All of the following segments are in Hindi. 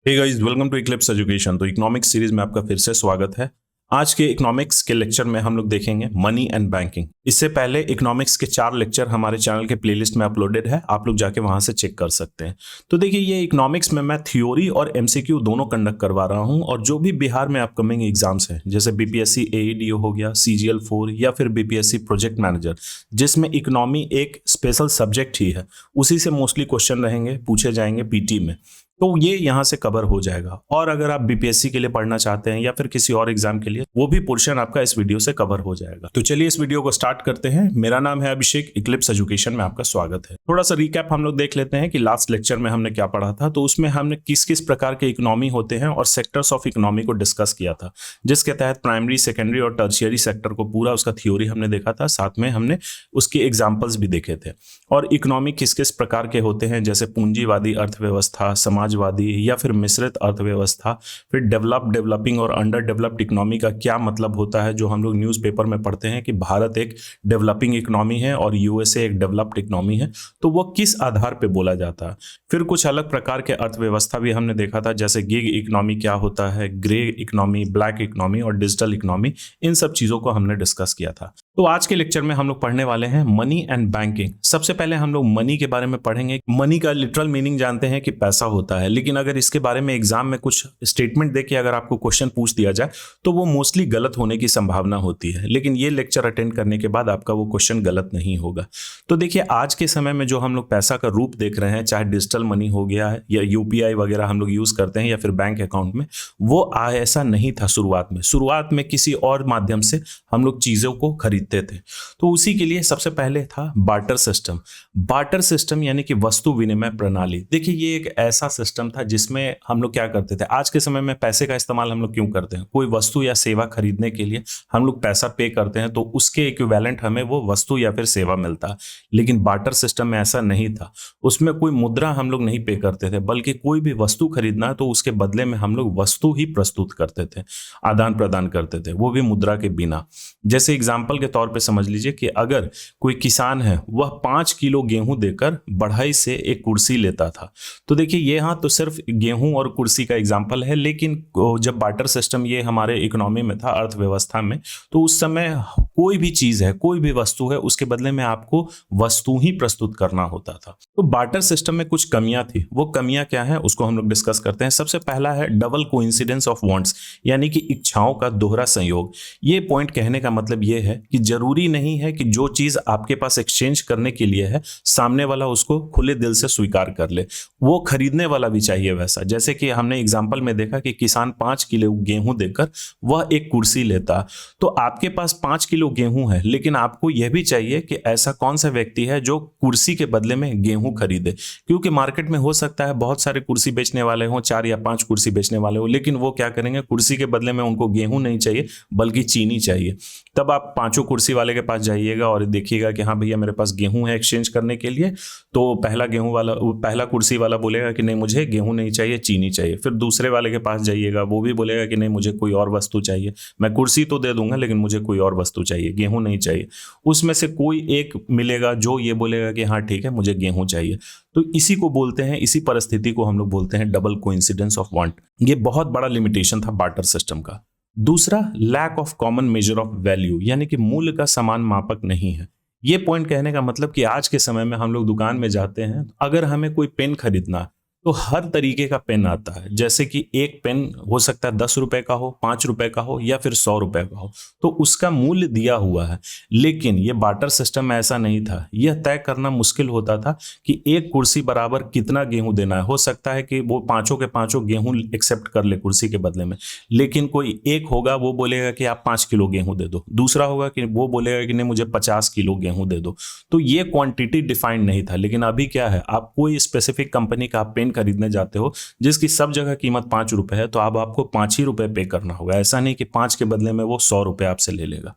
Hey guys, welcome to eclipse education. तो इकोनॉमिक्स सीरीज में आपका फिर से स्वागत है। आज के इकोनॉमिक्स के लेक्चर में हम लोग देखेंगे मनी एंड बैंकिंग। इससे पहले इकोनॉमिक्स के 4 लेक्चर हमारे चैनल के प्लेलिस्ट में अपलोडेड है, आप लोग जाके वहां से चेक कर सकते हैं। तो देखिए, ये इकोनॉमिक्स में मैं थ्योरी और एमसीक्यू दोनों कंडक्ट करवा रहा हूं, और जो भी बिहार में अपकमिंग एग्जाम्स हैं, जैसे बीपीएससी एईडीओ हो गया, CGL4 या फिर बीपीएससी प्रोजेक्ट मैनेजर, जिसमें इकोनॉमी एक स्पेशल सब्जेक्ट ही है, उसी से मोस्टली क्वेश्चन रहेंगे, पूछे जाएंगे पीटी में। तो ये यहाँ से कवर हो जाएगा। और अगर आप बीपीएससी के लिए पढ़ना चाहते हैं या फिर किसी और एग्जाम के लिए, वो भी पोर्शन आपका इस वीडियो से कवर हो जाएगा। तो चलिए इस वीडियो को स्टार्ट करते हैं। मेरा नाम है अभिषेक, इक्लिप्स एजुकेशन में आपका स्वागत है। थोड़ा सा रिकैप हम लोग देख लेते हैं कि लास्ट लेक्चर में हमने क्या पढ़ा था। तो उसमें हमने किस किस प्रकार के इकोनॉमी होते हैं और सेक्टर्स ऑफ इकोनॉमी को डिस्कस किया था, जिसके तहत प्राइमरी, सेकेंडरी और टर्शियरी सेक्टर को पूरा उसका थ्योरी हमने देखा था। साथ में हमने उसके एग्जाम्पल्स भी देखे थे। और इकोनॉमी किस किस प्रकार के होते हैं, जैसे पूंजीवादी अर्थव्यवस्था, समाजवादी या फिर मिश्रित अर्थव्यवस्था, फिर डेवलपिंग और अंडर डेवलप्ड इकोनॉमी का क्या मतलब होता है, जो हम लोग न्यूज़पेपर में पढ़ते हैं कि भारत एक डेवलपिंग इकोनॉमी है और यूएसए एक डेवलप्ड इकोनॉमी है, तो वो किस आधार पे बोला जाता है। फिर कुछ अलग प्रकार के अर्थव्यवस्था भी हमने देखा था, जैसे गिग इकोनॉमी क्या होता है, ग्रे इकोनॉमी, ब्लैक इकोनॉमी और डिजिटल इकोनॉमी। इन सब चीज़ों को हमने डिस्कस किया था। तो आज के लेक्चर में हम लोग पढ़ने वाले हैं मनी एंड बैंकिंग। सबसे पहले हम लोग मनी के बारे में पढ़ेंगे। मनी का लिटरल मीनिंग जानते हैं कि पैसा होता है, लेकिन अगर इसके बारे में एग्जाम में कुछ स्टेटमेंट देके अगर आपको क्वेश्चन पूछ दिया जाए तो वो मोस्टली गलत होने की संभावना होती है। लेकिन ये लेक्चर अटेंड करने के बाद आपका वो क्वेश्चन गलत नहीं होगा। तो देखिए, आज के समय में जो हम लोग पैसा का रूप देख रहे हैं, चाहे डिजिटल मनी हो गया है या यूपीआई वगैरह हम लोग यूज करते हैं या फिर बैंक अकाउंट में, वो ऐसा नहीं था शुरुआत में किसी और माध्यम से हम लोग चीजों को खरीदते थे। तो उसी के लिए सबसे पहले था बार्टर सिस्टम यानी कि वस्तु विनिमय प्रणाली। देखिए, ये एक ऐसा सिस्टम था जिसमें हम लोग क्या करते थे। आज के समय में पैसे का इस्तेमाल हम लोग क्यों करते हैं? कोई वस्तु या सेवा खरीदने के लिए हम लोग पैसा पे करते हैं, तो उसके इक्विवेलेंट हमें वो वस्तु या फिर सेवा मिलता है। लेकिन बार्टर सिस्टम में ऐसा नहीं था। उसमें कोई मुद्रा हम लोग नहीं पे करते थे, बल्कि कोई भी वस्तु खरीदना है तो उसके बदले में हम लोग वस्तु ही प्रस्तुत करते थे, आदान प्रदान करते थे, वो भी मुद्रा के बिना। जैसे एग्जाम्पल के तौर पर समझ लीजिए कि अगर कोई किसान है, वह 5 किलो गेहूं देकर बढ़ई से एक कुर्सी लेता था। तो देखिए, ये यहाँ तो सिर्फ गेहूं और कुर्सी का एग्जाम्पल है, लेकिन जब बार्टर सिस्टम ये हमारे इकोनॉमी में था, अर्थव्यवस्था में, तो उस समय कोई भी चीज है, कोई भी वस्तु है, उसके बदले में आपको वस्तु ही प्रस्तुत करना होता था। तो बार्टर सिस्टम में कुछ कमियां थी। वो कमियां क्या है उसको हम लोग डिस्कस करते हैं। सबसे पहला है डबल कोइंसिडेंस ऑफ वांट्स, यानी कि इच्छाओं का दोहरा संयोग। ये पॉइंट कहने का मतलब ये है कि जरूरी नहीं है कि जो चीज आपके पास एक्सचेंज करने के लिए है, सामने वाला उसको खुले दिल से स्वीकार कर ले। वो खरीदने वाला भी चाहिए वैसा। जैसे कि हमने एग्जाम्पल में देखा कि किसान 5 किलो गेहूं देकर वह एक कुर्सी लेता। तो आपके पास 5 किलो गेहूं है, लेकिन आपको यह भी चाहिए कि ऐसा कौन सा व्यक्ति है जो कुर्सी के बदले में गेहूं खरीदे। क्योंकि मार्केट में हो सकता है बहुत सारे कुर्सी बेचने वाले हों, 4 या 5 कुर्सी बेचने वाले हो, लेकिन वो क्या करेंगे, कुर्सी के बदले में उनको गेहूं नहीं चाहिए बल्कि चीनी चाहिए। तब आप 5 कुर्सी वाले के पास जाइएगा और देखिएगा कि हाँ भैया, मेरे पास गेहूं है एक्सचेंज करने के लिए। तो पहला कुर्सी वाला बोलेगा कि नहीं, मुझे गेहूं नहीं चाहिए, चीनी चाहिए। फिर दूसरे वाले के पास जाइएगा, वो भी बोलेगा कि नहीं, मुझे कोई और वस्तु चाहिए। मैं कुर्सी तो दे दूंगा, लेकिन मुझे कोई और वस्तु चाहिए, गेहूं नहीं चाहिए। उसमें से कोई एक मिलेगा जो ये बोलेगा कि हाँ ठीक है, मुझे गेहूं चाहिए। तो इसी को बोलते हैं, इसी परिस्थिति को हम लोग बोलते हैं डबल कोइंसिडेंस ऑफ वांट। ये बहुत बड़ा लिमिटेशन था बार्टर सिस्टम का। दूसरा, lack of common measure of value, यानी कि मूल्य का समान मापक नहीं है। ये पॉइंट कहने का मतलब कि आज के समय में हम लोग दुकान में जाते हैं, अगर हमें कोई पेन खरीदना तो हर तरीके का पेन आता है। जैसे कि एक पेन हो सकता है 10 रुपए का हो, 5 रुपए का हो या फिर 100 रुपए का हो, तो उसका मूल्य दिया हुआ है। लेकिन ये बार्टर सिस्टम में ऐसा नहीं था। यह तय करना मुश्किल होता था कि एक कुर्सी बराबर कितना गेहूं देना है। हो सकता है कि वो पांचों के पांचों गेहूं एक्सेप्ट कर ले कुर्सी के बदले में, लेकिन कोई एक होगा वो बोलेगा कि आप 5 किलो गेहूं दे दो, दूसरा होगा कि वो बोलेगा कि नहीं, मुझे 50 किलो गेहूं दे दो। तो ये क्वांटिटी डिफाइंड नहीं था। लेकिन अभी क्या है, आप कोई स्पेसिफिक कंपनी का पेन खरीदने जाते हो जिसकी सब जगह कीमत 5 रुपए है, तो अब आपको 5 ही रुपए पे करना होगा। ऐसा नहीं कि 5 के बदले में वो 100 रुपए आपसे ले लेगा।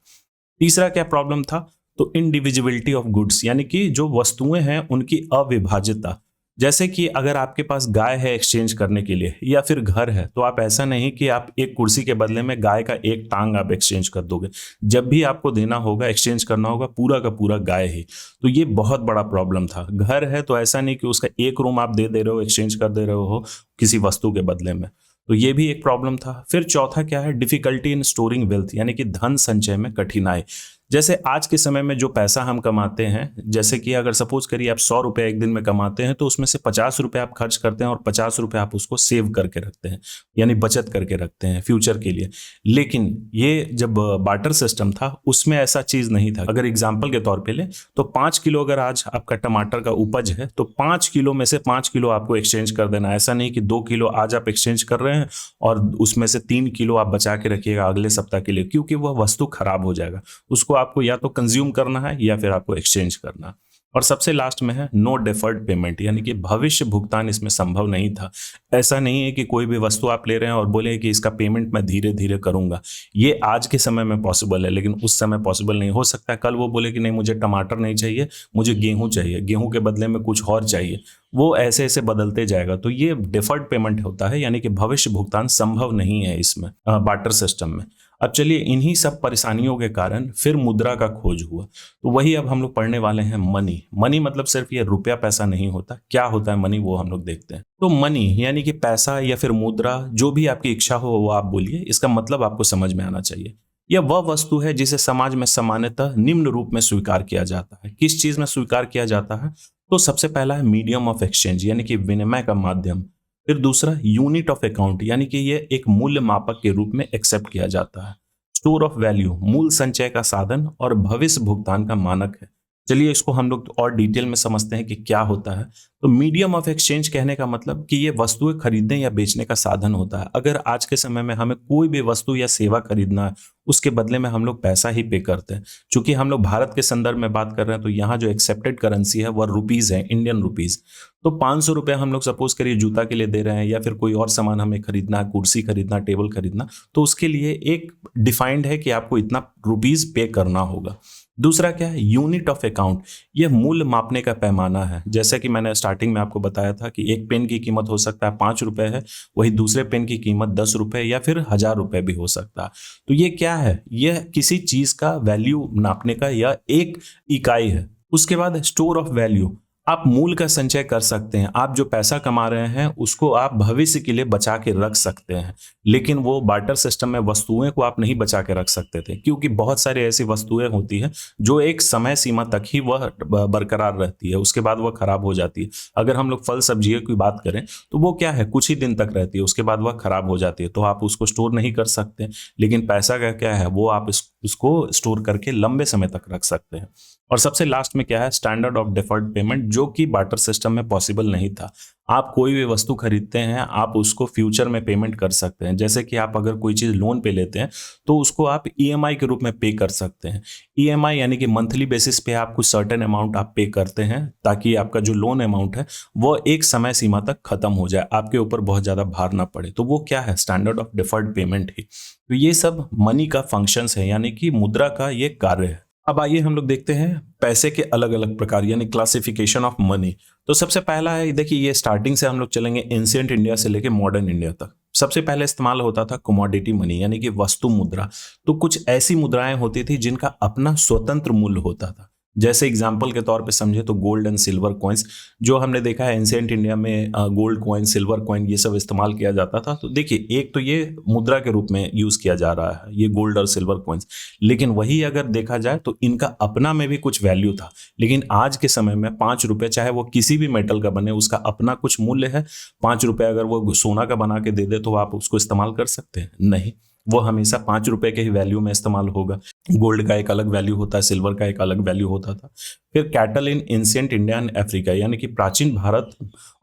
तीसरा क्या प्रॉब्लम था, तो इनडिविजिबिलिटी ऑफ गुड्स, यानी कि जो वस्तुएं हैं उनकी अविभाज्यता। जैसे कि अगर आपके पास गाय है एक्सचेंज करने के लिए या फिर घर है, तो आप ऐसा नहीं कि आप एक कुर्सी के बदले में गाय का एक टांग आप एक्सचेंज कर दोगे। जब भी आपको देना होगा, एक्सचेंज करना होगा, पूरा का पूरा गाय ही। तो ये बहुत बड़ा प्रॉब्लम था। घर है तो ऐसा नहीं कि उसका एक रूम आप दे रहे हो, एक्सचेंज कर दे रहे हो किसी वस्तु के बदले में। तो ये भी एक प्रॉब्लम था। फिर चौथा क्या है, डिफिकल्टी इन स्टोरिंग वेल्थ, यानी कि धन संचय में कठिनाई। जैसे आज के समय में जो पैसा हम कमाते हैं, जैसे कि अगर सपोज करिए आप 100 रुपये एक दिन में कमाते हैं, तो उसमें से 50 रुपये आप खर्च करते हैं और 50 रुपये आप उसको सेव करके रखते हैं, यानी बचत करके रखते हैं फ्यूचर के लिए। लेकिन ये जब बार्टर सिस्टम था उसमें ऐसा चीज नहीं था। अगर एग्जाम्पल के तौर पे ले तो 5 किलो अगर आज आपका टमाटर का उपज है, तो 5 किलो में से 5 किलो आपको एक्सचेंज कर देना। ऐसा नहीं कि 2 किलो आज आप एक्सचेंज कर रहे हैं और उसमें से 3 किलो आप बचा के रखिएगा अगले सप्ताह के लिए, क्योंकि वह वस्तु खराब हो जाएगा। उसको आपको या तो कंज्यूम करना है या फिर आपको एक्सचेंज करना। और सबसे लास्ट में है नो डेफर्ड पेमेंट, यानी कि भविष्य भुगतान इसमें संभव नहीं था। ऐसा नहीं है कि कोई भी वस्तु आप ले रहे हैं और बोले कि इसका पेमेंट मैं धीरे धीरे करूंगा। ये आज के समय में पॉसिबल है, लेकिन उस समय पॉसिबल नहीं हो सकता। कल वो बोले कि नहीं मुझे टमाटर नहीं चाहिए, मुझे गेहूं चाहिए, गेहूं के बदले में कुछ और चाहिए। वो ऐसे ऐसे बदलते जाएगा। तो ये डिफर्ड पेमेंट होता है, यानी कि भविष्य भुगतान संभव नहीं है इसमें बार्टर सिस्टम में। अब चलिए, इन्हीं सब परेशानियों के कारण फिर मुद्रा का खोज हुआ। तो वही अब हम लोग पढ़ने वाले हैं, मनी। मनी मतलब सिर्फ ये रुपया पैसा नहीं होता। क्या होता है मनी, वो हम लोग देखते हैं। तो मनी यानी कि पैसा या फिर मुद्रा, जो भी आपकी इच्छा हो वो आप बोलिए, इसका मतलब आपको समझ में आना चाहिए। यह वह वस्तु है जिसे समाज में सामान्यतः निम्न रूप में स्वीकार किया जाता है। किस चीज में स्वीकार किया जाता है? तो सबसे पहला है मीडियम ऑफ एक्सचेंज, यानी कि विनिमय का माध्यम। फिर दूसरा यूनिट ऑफ अकाउंट, यानी कि यह एक मूल्य मापक के रूप में एक्सेप्ट किया जाता है। स्टोर ऑफ वैल्यू, मूल संचय का साधन और भविष्य भुगतान का मानक है। चलिए इसको हम लोग और डिटेल में समझते हैं कि क्या होता है। तो मीडियम ऑफ एक्सचेंज कहने का मतलब कि ये वस्तुएं खरीदने या बेचने का साधन होता है। अगर आज के समय में हमें कोई भी वस्तु या सेवा खरीदना है, उसके बदले में हम लोग पैसा ही पे करते हैं। चूंकि हम लोग भारत के संदर्भ में बात कर रहे हैं, तो यहाँ जो एक्सेप्टेड करेंसी है वह रुपीज है, इंडियन रुपीज। तो 500 रुपये हम लोग सपोज करिए जूता के लिए दे रहे हैं, या फिर कोई और सामान हमें खरीदना है, कुर्सी खरीदना, टेबल खरीदना, तो उसके लिए एक डिफाइंड है कि आपको इतना रुपीज पे करना होगा। दूसरा क्या है, यूनिट ऑफ अकाउंट। यह मूल्य मापने का पैमाना है। जैसे कि मैंने स्टार्टिंग में आपको बताया था कि एक पेन की कीमत हो सकता है 5 रुपये है, वही दूसरे पेन की कीमत 10 रुपये या फिर 1000 रुपये भी हो सकता है। तो ये क्या है, यह किसी चीज का वैल्यू नापने का यह एक इकाई है। उसके बाद स्टोर ऑफ वैल्यू, आप मूल का संचय कर सकते हैं। आप जो पैसा कमा रहे हैं उसको आप भविष्य के लिए बचा के रख सकते हैं। लेकिन वो बार्टर सिस्टम में वस्तुएं को आप नहीं बचा के रख सकते थे, क्योंकि बहुत सारी ऐसी वस्तुएं होती हैं जो एक समय सीमा तक ही वह बरकरार रहती है, उसके बाद वह खराब हो जाती है। अगर हम लोग फल सब्जियों की बात करें तो वो क्या है, कुछ ही दिन तक रहती है, उसके बाद वह खराब हो जाती है, तो आप उसको स्टोर नहीं कर सकते। लेकिन पैसा का क्या है, वो आप उसको स्टोर करके लंबे समय तक रख सकते हैं। और सबसे लास्ट में क्या है, स्टैंडर्ड ऑफ डिफर्ड पेमेंट, जो कि बार्टर सिस्टम में पॉसिबल नहीं था। आप कोई भी वस्तु खरीदते हैं, आप उसको फ्यूचर में पेमेंट कर सकते हैं। जैसे कि आप अगर कोई चीज लोन पे लेते हैं तो उसको आप ईएमआई के रूप में पे कर सकते हैं। ईएमआई यानी कि मंथली बेसिस पे आप कुछ सर्टेन अमाउंट आप पे करते हैं, ताकि आपका जो लोन अमाउंट है वो एक समय सीमा तक खत्म हो जाए, आपके ऊपर बहुत ज्यादा भार ना पड़े। तो वो क्या है, स्टैंडर्ड ऑफ डिफर्ड पेमेंट ही। तो ये सब मनी का फंक्शंस है, यानी कि मुद्रा का ये कार्य है। अब आइए हम लोग देखते हैं पैसे के अलग अलग प्रकार, यानी क्लासिफिकेशन ऑफ मनी। तो सबसे पहला है, देखिए ये स्टार्टिंग से हम लोग चलेंगे एंशिएंट इंडिया से लेके मॉडर्न इंडिया तक। सबसे पहले इस्तेमाल होता था कमोडिटी मनी, यानी कि वस्तु मुद्रा। तो कुछ ऐसी मुद्राएं होती थी जिनका अपना स्वतंत्र मूल्य होता था। जैसे एग्जाम्पल के तौर पे समझे तो गोल्ड एंड सिल्वर कॉइन्स, जो हमने देखा है एंशिएंट इंडिया में गोल्ड कॉइन, सिल्वर कॉइन, ये सब इस्तेमाल किया जाता था। तो देखिए, एक तो ये मुद्रा के रूप में यूज किया जा रहा है, ये गोल्ड और सिल्वर कॉइन्स। लेकिन वही अगर देखा जाए तो इनका अपना में भी कुछ वैल्यू था। लेकिन आज के समय में 5 रुपये, चाहे वो किसी भी मेटल का बने, उसका अपना कुछ मूल्य है। 5 रुपये अगर वो सोना का बना के दे दे तो आप उसको इस्तेमाल कर सकते हैं? नहीं, वो हमेशा 5 रुपये के ही वैल्यू में इस्तेमाल होगा। गोल्ड का एक अलग वैल्यू होता है, सिल्वर का एक अलग वैल्यू होता था। फिर cattle in ancient India and Africa, यानी कि प्राचीन भारत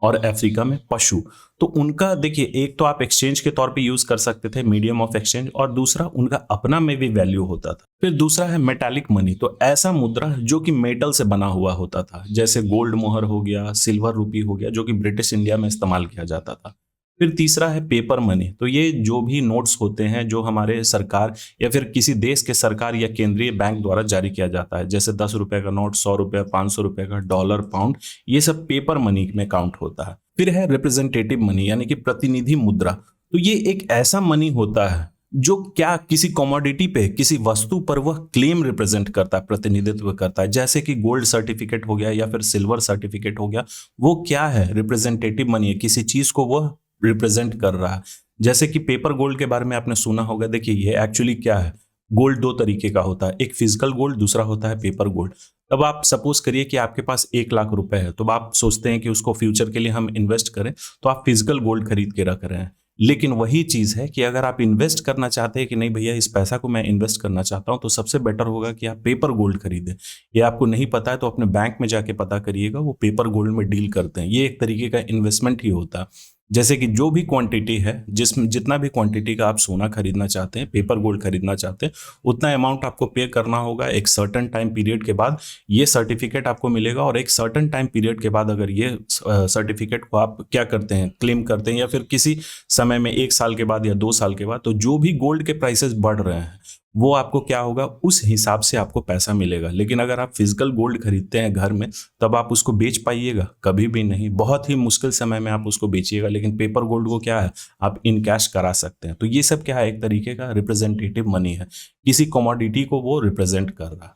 और अफ्रीका में पशु। तो उनका देखिए, एक तो आप एक्सचेंज के तौर पे यूज कर सकते थे, मीडियम ऑफ एक्सचेंज, और दूसरा उनका अपना में भी वैल्यू होता था। फिर दूसरा है मेटालिक मनी। तो ऐसा मुद्रा जो कि मेटल से बना हुआ होता था, जैसे गोल्ड मोहर हो गया, सिल्वर रूपी हो गया, जो कि ब्रिटिश इंडिया में इस्तेमाल किया जाता था। फिर तीसरा है पेपर मनी। तो ये जो भी नोट्स होते हैं जो हमारे सरकार या फिर किसी देश के सरकार या केंद्रीय बैंक द्वारा जारी किया जाता है, जैसे 10 रुपए का नोट, 100 रुपए, 500 रुपए का, डॉलर, पाउंड, ये सब पेपर मनी में काउंट होता है। फिर है रिप्रेजेंटेटिव मनी यानी कि प्रतिनिधि मुद्रा। तो ये एक ऐसा मनी होता है जो क्या किसी कमोडिटी पे, किसी वस्तु पर वह क्लेम रिप्रेजेंट करता है, प्रतिनिधित्व करता है। जैसे कि गोल्ड सर्टिफिकेट हो गया या फिर सिल्वर सर्टिफिकेट हो गया, वो क्या है, रिप्रेजेंटेटिव मनी है, किसी चीज को वह रिप्रेजेंट कर रहा है। जैसे कि पेपर गोल्ड के बारे में आपने सुना होगा। देखिए ये एक्चुअली क्या है, गोल्ड दो तरीके का होता है, एक फिजिकल गोल्ड, दूसरा होता है पेपर गोल्ड। अब आप सपोज करिए कि आपके पास 1 लाख रुपए है, तो आप सोचते हैं कि उसको फ्यूचर के लिए हम इन्वेस्ट करें, तो आप फिजिकल गोल्ड खरीद के रख रहे हैं। लेकिन वही चीज है कि अगर आप इन्वेस्ट करना चाहते हैं कि नहीं भैया इस पैसा को मैं इन्वेस्ट करना चाहता हूं, तो सबसे बेटर होगा कि आप पेपर गोल्ड खरीदें। ये आपको नहीं पता है तो अपने बैंक में जाके पता करिएगा, वो पेपर गोल्ड में डील करते हैं। ये एक तरीके का इन्वेस्टमेंट ही होता है। जैसे कि जो भी क्वांटिटी है, जिसमें जितना भी क्वांटिटी का आप सोना खरीदना चाहते हैं, पेपर गोल्ड खरीदना चाहते हैं, उतना अमाउंट आपको पे करना होगा। एक सर्टेन टाइम पीरियड के बाद ये सर्टिफिकेट आपको मिलेगा, और एक सर्टेन टाइम पीरियड के बाद अगर ये सर्टिफिकेट को आप क्या करते हैं, क्लेम करते हैं, या फिर किसी समय में 1 साल के बाद या 2 साल के बाद, तो जो भी गोल्ड के प्राइसेस बढ़ रहे हैं वो आपको क्या होगा, उस हिसाब से आपको पैसा मिलेगा। लेकिन अगर आप फिजिकल गोल्ड खरीदते हैं घर में, तब आप उसको बेच पाइएगा? कभी भी नहीं। बहुत ही मुश्किल समय में आप उसको बेचिएगा। लेकिन पेपर गोल्ड को क्या है, आप इन कैश करा सकते हैं। तो ये सब क्या है, एक तरीके का रिप्रेजेंटेटिव मनी है, किसी कमोडिटी को वो रिप्रेजेंट कर रहा है।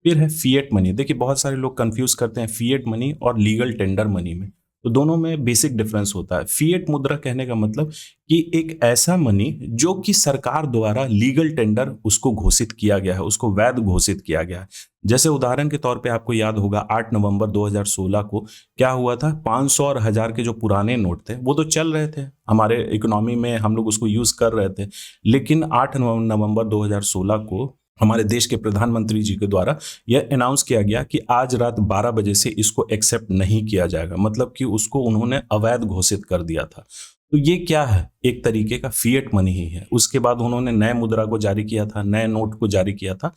फिर है फिएट मनी। देखिए बहुत सारे लोग कंफ्यूज करते हैं फिएट मनी और लीगल टेंडर मनी में। तो दोनों में बेसिक डिफरेंस होता है। फिएट मुद्रा कहने का मतलब कि एक ऐसा मनी जो कि सरकार द्वारा लीगल टेंडर उसको घोषित किया गया है, उसको वैध घोषित किया गया है। जैसे उदाहरण के तौर पे आपको याद होगा 8 नवंबर 2016 को क्या हुआ था, 500 और 1000 के जो पुराने नोट थे वो तो चल रहे थे, हमारे इकोनॉमी में हम लोग उसको यूज कर रहे थे। लेकिन 8 नवंबर 2016 को हमारे देश के प्रधानमंत्री जी के द्वारा यह अनाउंस किया गया कि आज रात 12 बजे से इसको एक्सेप्ट नहीं किया जाएगा। मतलब कि उसको उन्होंने अवैध घोषित कर दिया था। तो ये क्या है, एक तरीके का फिएट मनी ही है। उसके बाद उन्होंने नए मुद्रा को जारी किया था, नए नोट को जारी किया था।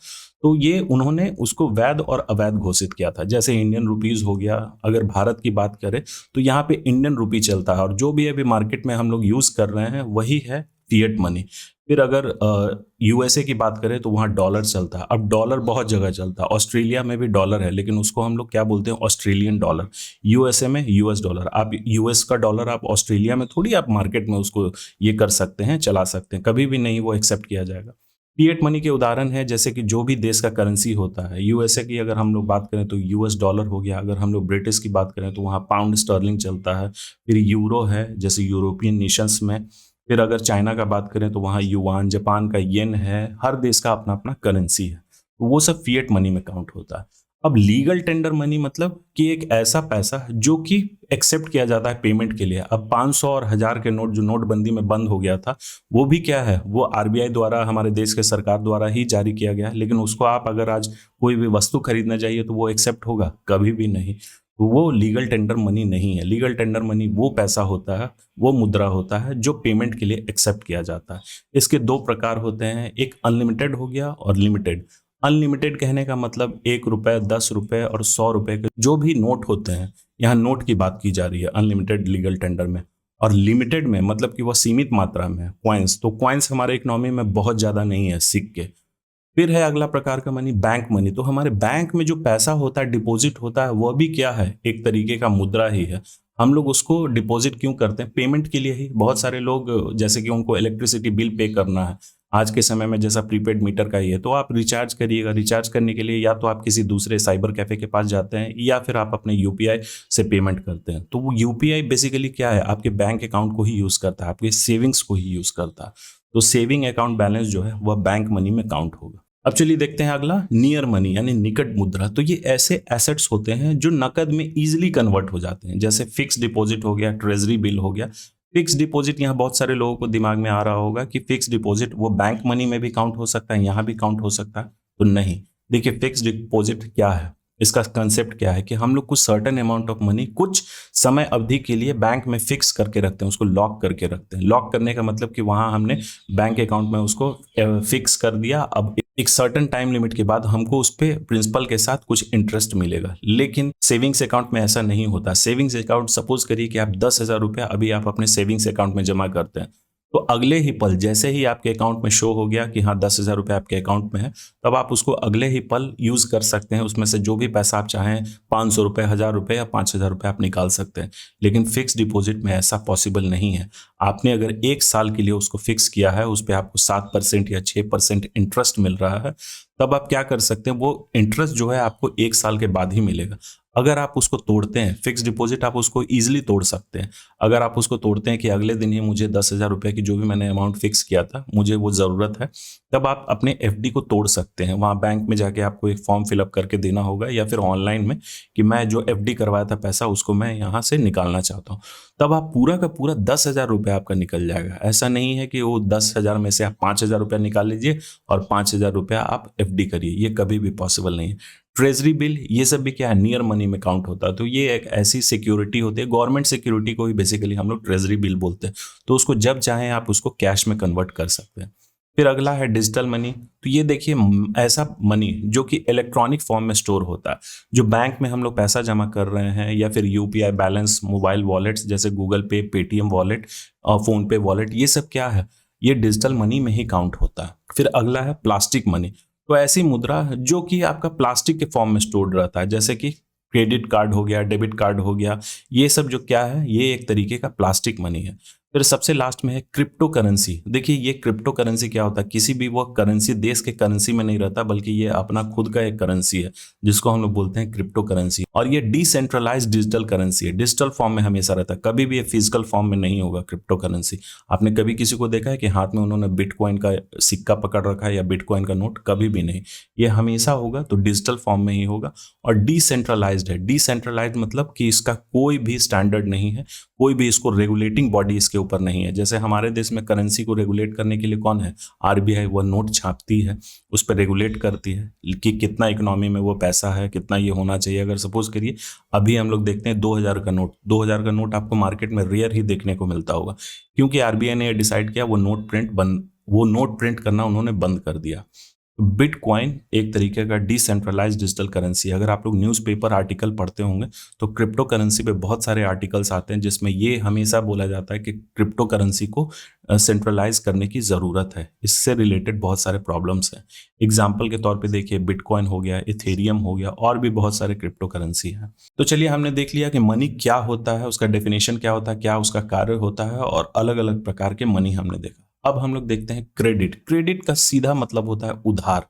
तो ये उन्होंने उसको वैध और अवैध घोषित किया था। जैसे इंडियन रुपीज हो गया, अगर भारत की बात करें तो यहाँ पे इंडियन रुपी चलता है, और जो भी अभी मार्केट में हम लोग यूज कर रहे हैं वही है फिएट मनी। फिर अगर यूएसए की बात करें तो वहाँ डॉलर चलता है। अब डॉलर बहुत जगह चलता है, ऑस्ट्रेलिया में भी डॉलर है, लेकिन उसको हम लोग क्या बोलते हैं, ऑस्ट्रेलियन डॉलर। यूएसए में यूएस डॉलर। आप यूएस का डॉलर आप ऑस्ट्रेलिया में थोड़ी आप मार्केट में उसको ये कर सकते हैं, चला सकते हैं, कभी भी नहीं वो एक्सेप्ट किया जाएगा। फिएट मनी के उदाहरण है जैसे कि जो भी देश का करेंसी होता है। यूएसए की अगर हम लोग बात करें तो यूएस डॉलर हो गया। अगर हम लोग ब्रिटिश की बात करें तो वहाँ पाउंड स्टर्लिंग चलता है। फिर यूरो है जैसे यूरोपियन नेशंस में। फिर अगर चाइना का बात करें तो वहाँ युआन, जापान का येन है। हर देश का अपना अपना करेंसी है, तो वो सब फिएट मनी में काउंट होता है। अब लीगल टेंडर मनी मतलब कि एक ऐसा पैसा जो कि एक्सेप्ट किया जाता है पेमेंट के लिए। अब 500 और 1000 के नोट जो नोटबंदी में बंद हो गया था, वो भी क्या है, वो आरबीआई द्वारा, हमारे देश के सरकार द्वारा ही जारी किया गया है। लेकिन उसको आप अगर आज कोई भी वस्तु खरीदना चाहिए तो वो एक्सेप्ट होगा? कभी भी नहीं। तो वो लीगल टेंडर मनी नहीं है। लीगल टेंडर मनी वो पैसा होता है, वो मुद्रा होता है जो पेमेंट के लिए एक्सेप्ट किया जाता है। इसके दो प्रकार होते हैं, एक अनलिमिटेड हो गया और लिमिटेड। अनलिमिटेड कहने का मतलब 1 रुपए, 10 रुपए और 100 रुपए के जो भी नोट होते हैं, यहाँ नोट की बात की जा रही है अनलिमिटेड लीगल टेंडर में। और लिमिटेड में मतलब कि वह सीमित मात्रा में है, कॉइन्स। तो कॉइन्स हमारे इकोनॉमी में बहुत ज्यादा नहीं है, सिक्के। फिर है अगला प्रकार का मनी, बैंक मनी। तो हमारे बैंक में जो पैसा होता है, डिपॉजिट होता है, वह भी क्या है, एक तरीके का मुद्रा ही है। हम लोग उसको डिपॉजिट क्यों करते हैं? पेमेंट के लिए ही। बहुत सारे लोग जैसे कि उनको इलेक्ट्रिसिटी बिल पे करना है, आज के समय में जैसा प्रीपेड मीटर का ही है, तो आप रिचार्ज करिएगा। रिचार्ज करने के लिए या तो आप किसी दूसरे साइबर कैफे के पास जाते हैं, या फिर आप अपने यूपीआई से पेमेंट करते हैं। तो वो यूपीआई बेसिकली क्या है, आपके बैंक अकाउंट को ही यूज करता है, आपके सेविंग्स को ही यूज करता है। तो सेविंग अकाउंट बैलेंस जो है वह बैंक मनी में काउंट होगा। अब चलिए देखते हैं अगला, नियर मनी यानी निकट मुद्रा। तो ये ऐसे एसेट्स होते हैं जो नकद में इजीली कन्वर्ट हो जाते हैं। जैसे फिक्स डिपॉजिट हो गया, ट्रेजरी बिल हो गया। फिक्स डिपॉजिट, यहाँ बहुत सारे लोगों को दिमाग में आ रहा होगा कि फिक्स डिपॉजिट वो बैंक मनी में भी काउंट हो सकता है, यहाँ भी काउंट हो सकता है। तो नहीं, देखिए फिक्स डिपॉजिट क्या है, इसका कंसेप्ट क्या है कि हम लोग कुछ सर्टेन अमाउंट ऑफ मनी कुछ समय अवधि के लिए बैंक में फिक्स करके रखते हैं, उसको लॉक करके रखते हैं। लॉक करने का मतलब कि वहां हमने बैंक अकाउंट में उसको फिक्स कर दिया। अब एक सर्टेन टाइम लिमिट के बाद हमको उस पे प्रिंसिपल के साथ कुछ इंटरेस्ट मिलेगा। लेकिन सेविंग्स अकाउंट में ऐसा नहीं होता। सेविंग्स अकाउंट, सपोज करिए कि आप 10,000 रुपया अभी आप अपने सेविंग्स अकाउंट में जमा करते हैं, तो अगले ही पल जैसे ही आपके अकाउंट में शो हो गया कि हाँ 10,000 रुपये आपके अकाउंट में है, तब आप उसको अगले ही पल यूज कर सकते हैं। उसमें से जो भी पैसा आप चाहें, 500 रुपये, 1,000 रुपये या 5,000 रुपये आप निकाल सकते हैं। लेकिन फिक्स डिपॉजिट में ऐसा पॉसिबल नहीं है। आपने अगर 1 साल के लिए उसको फिक्स किया है, उस पर आपको 7% या 6% इंटरेस्ट मिल रहा है, तब आप क्या कर सकते हैं, वो इंटरेस्ट जो है आपको 1 साल के बाद ही मिलेगा। अगर आप उसको तोड़ते हैं, फिक्स डिपॉजिट आप उसको ईजिली तोड़ सकते हैं। अगर आप उसको तोड़ते हैं कि अगले दिन ही मुझे 10,000 रुपये की जो भी मैंने अमाउंट फिक्स किया था, मुझे वो ज़रूरत है, तब आप अपने एफडी को तोड़ सकते हैं। वहाँ बैंक में जाके आपको एक फॉर्म फिलअप करके देना होगा, या फिर ऑनलाइन में कि मैं जो एफडी करवाया था पैसा, उसको मैं यहाँ से निकालना चाहता हूँ। तब आप पूरा का पूरा 10,000 रुपये आपका निकल जाएगा। ऐसा नहीं है कि वो 10,000 में से आप 5,000 रुपया निकाल लीजिए और 5,000 रुपया आप एफडी करिए, ये कभी भी पॉसिबल नहीं है। ट्रेजरी बिल, ये सब भी क्या है, नियर मनी में काउंट होता है। तो ये एक ऐसी सिक्योरिटी होती है, गवर्नमेंट सिक्योरिटी को ही बेसिकली हम लोग ट्रेजरी बिल बोलते हैं। तो उसको जब चाहें आप उसको कैश में कन्वर्ट कर सकते हैं। फिर अगला है डिजिटल मनी। तो ये देखिए, ऐसा मनी जो कि इलेक्ट्रॉनिक फॉर्म में स्टोर होता है, जो बैंक में हम लोग पैसा जमा कर रहे हैं, या फिर यूपीआई बैलेंस, मोबाइल वॉलेट्स जैसे गूगल पे, पेटीएम वॉलेट, फोन पे वॉलेट, ये सब क्या है, ये डिजिटल मनी में ही काउंट होता है। फिर अगला है प्लास्टिक मनी। तो ऐसी मुद्रा जो कि आपका प्लास्टिक के फॉर्म में स्टोर्ड रहता है, जैसे कि क्रेडिट कार्ड हो गया, डेबिट कार्ड हो गया, ये सब जो क्या है, ये एक तरीके का प्लास्टिक मनी है। फिर सबसे लास्ट में है क्रिप्टो करेंसी। देखिए, ये क्रिप्टो करेंसी क्या होता है, किसी भी वो करेंसी देश के करेंसी में नहीं रहता, बल्कि ये अपना खुद का एक करेंसी है, जिसको हम लोग बोलते हैं क्रिप्टो करेंसी। और ये डिसेंट्रलाइज्ड डिजिटल करेंसी है, डिजिटल फॉर्म में हमेशा रहता है, कभी भी ये फिजिकल फॉर्म में नहीं होगा क्रिप्टो करेंसी। आपने कभी किसी को देखा है कि हाथ में उन्होंने बिटकॉइन का सिक्का पकड़ रखा है या बिटकॉइन का नोट? कभी भी नहीं। ये हमेशा होगा तो डिजिटल फॉर्म में ही होगा। और डिसेंट्रलाइज्ड है। डिसेंट्रलाइज्ड मतलब कि इसका कोई भी स्टैंडर्ड नहीं है, कोई भी इसको रेगुलेटिंग बॉडी इसके ऊपर नहीं है। जैसे हमारे देश में करेंसी को रेगुलेट करने के लिए कौन है? आरबीआई। वह नोट छापती है, उस पर रेगुलेट करती है कि कितना इकोनॉमी में वो पैसा है, कितना ये होना चाहिए। अगर सपोज करिए अभी हम लोग देखते हैं 2,000 का नोट, 2,000 का नोट आपको मार्केट में रेयर ही देखने को मिलता होगा, क्योंकि आरबीआई ने डिसाइड किया वो नोट प्रिंट करना उन्होंने बंद कर दिया। बिटकॉइन एक तरीके का डिसेंट्रलाइज्ड डिजिटल करेंसी है। अगर आप लोग न्यूज़पेपर आर्टिकल पढ़ते होंगे तो क्रिप्टो करेंसी पे बहुत सारे आर्टिकल्स आते हैं, जिसमें ये हमेशा बोला जाता है कि क्रिप्टो करेंसी को सेंट्रलाइज करने की ज़रूरत है। इससे रिलेटेड बहुत सारे प्रॉब्लम्स हैं। एग्जाम्पल के तौर पे देखिए, बिटकॉइन हो गया, इथेरियम हो गया, और भी बहुत सारे क्रिप्टो करेंसी हैं। तो चलिए, हमने देख लिया कि मनी क्या होता है, उसका डेफिनेशन क्या होता है, क्या उसका कार्य होता है, और अलग अलग प्रकार के मनी हमने देखा। अब हम लोग देखते हैं क्रेडिट। क्रेडिट का सीधा मतलब होता है उधार।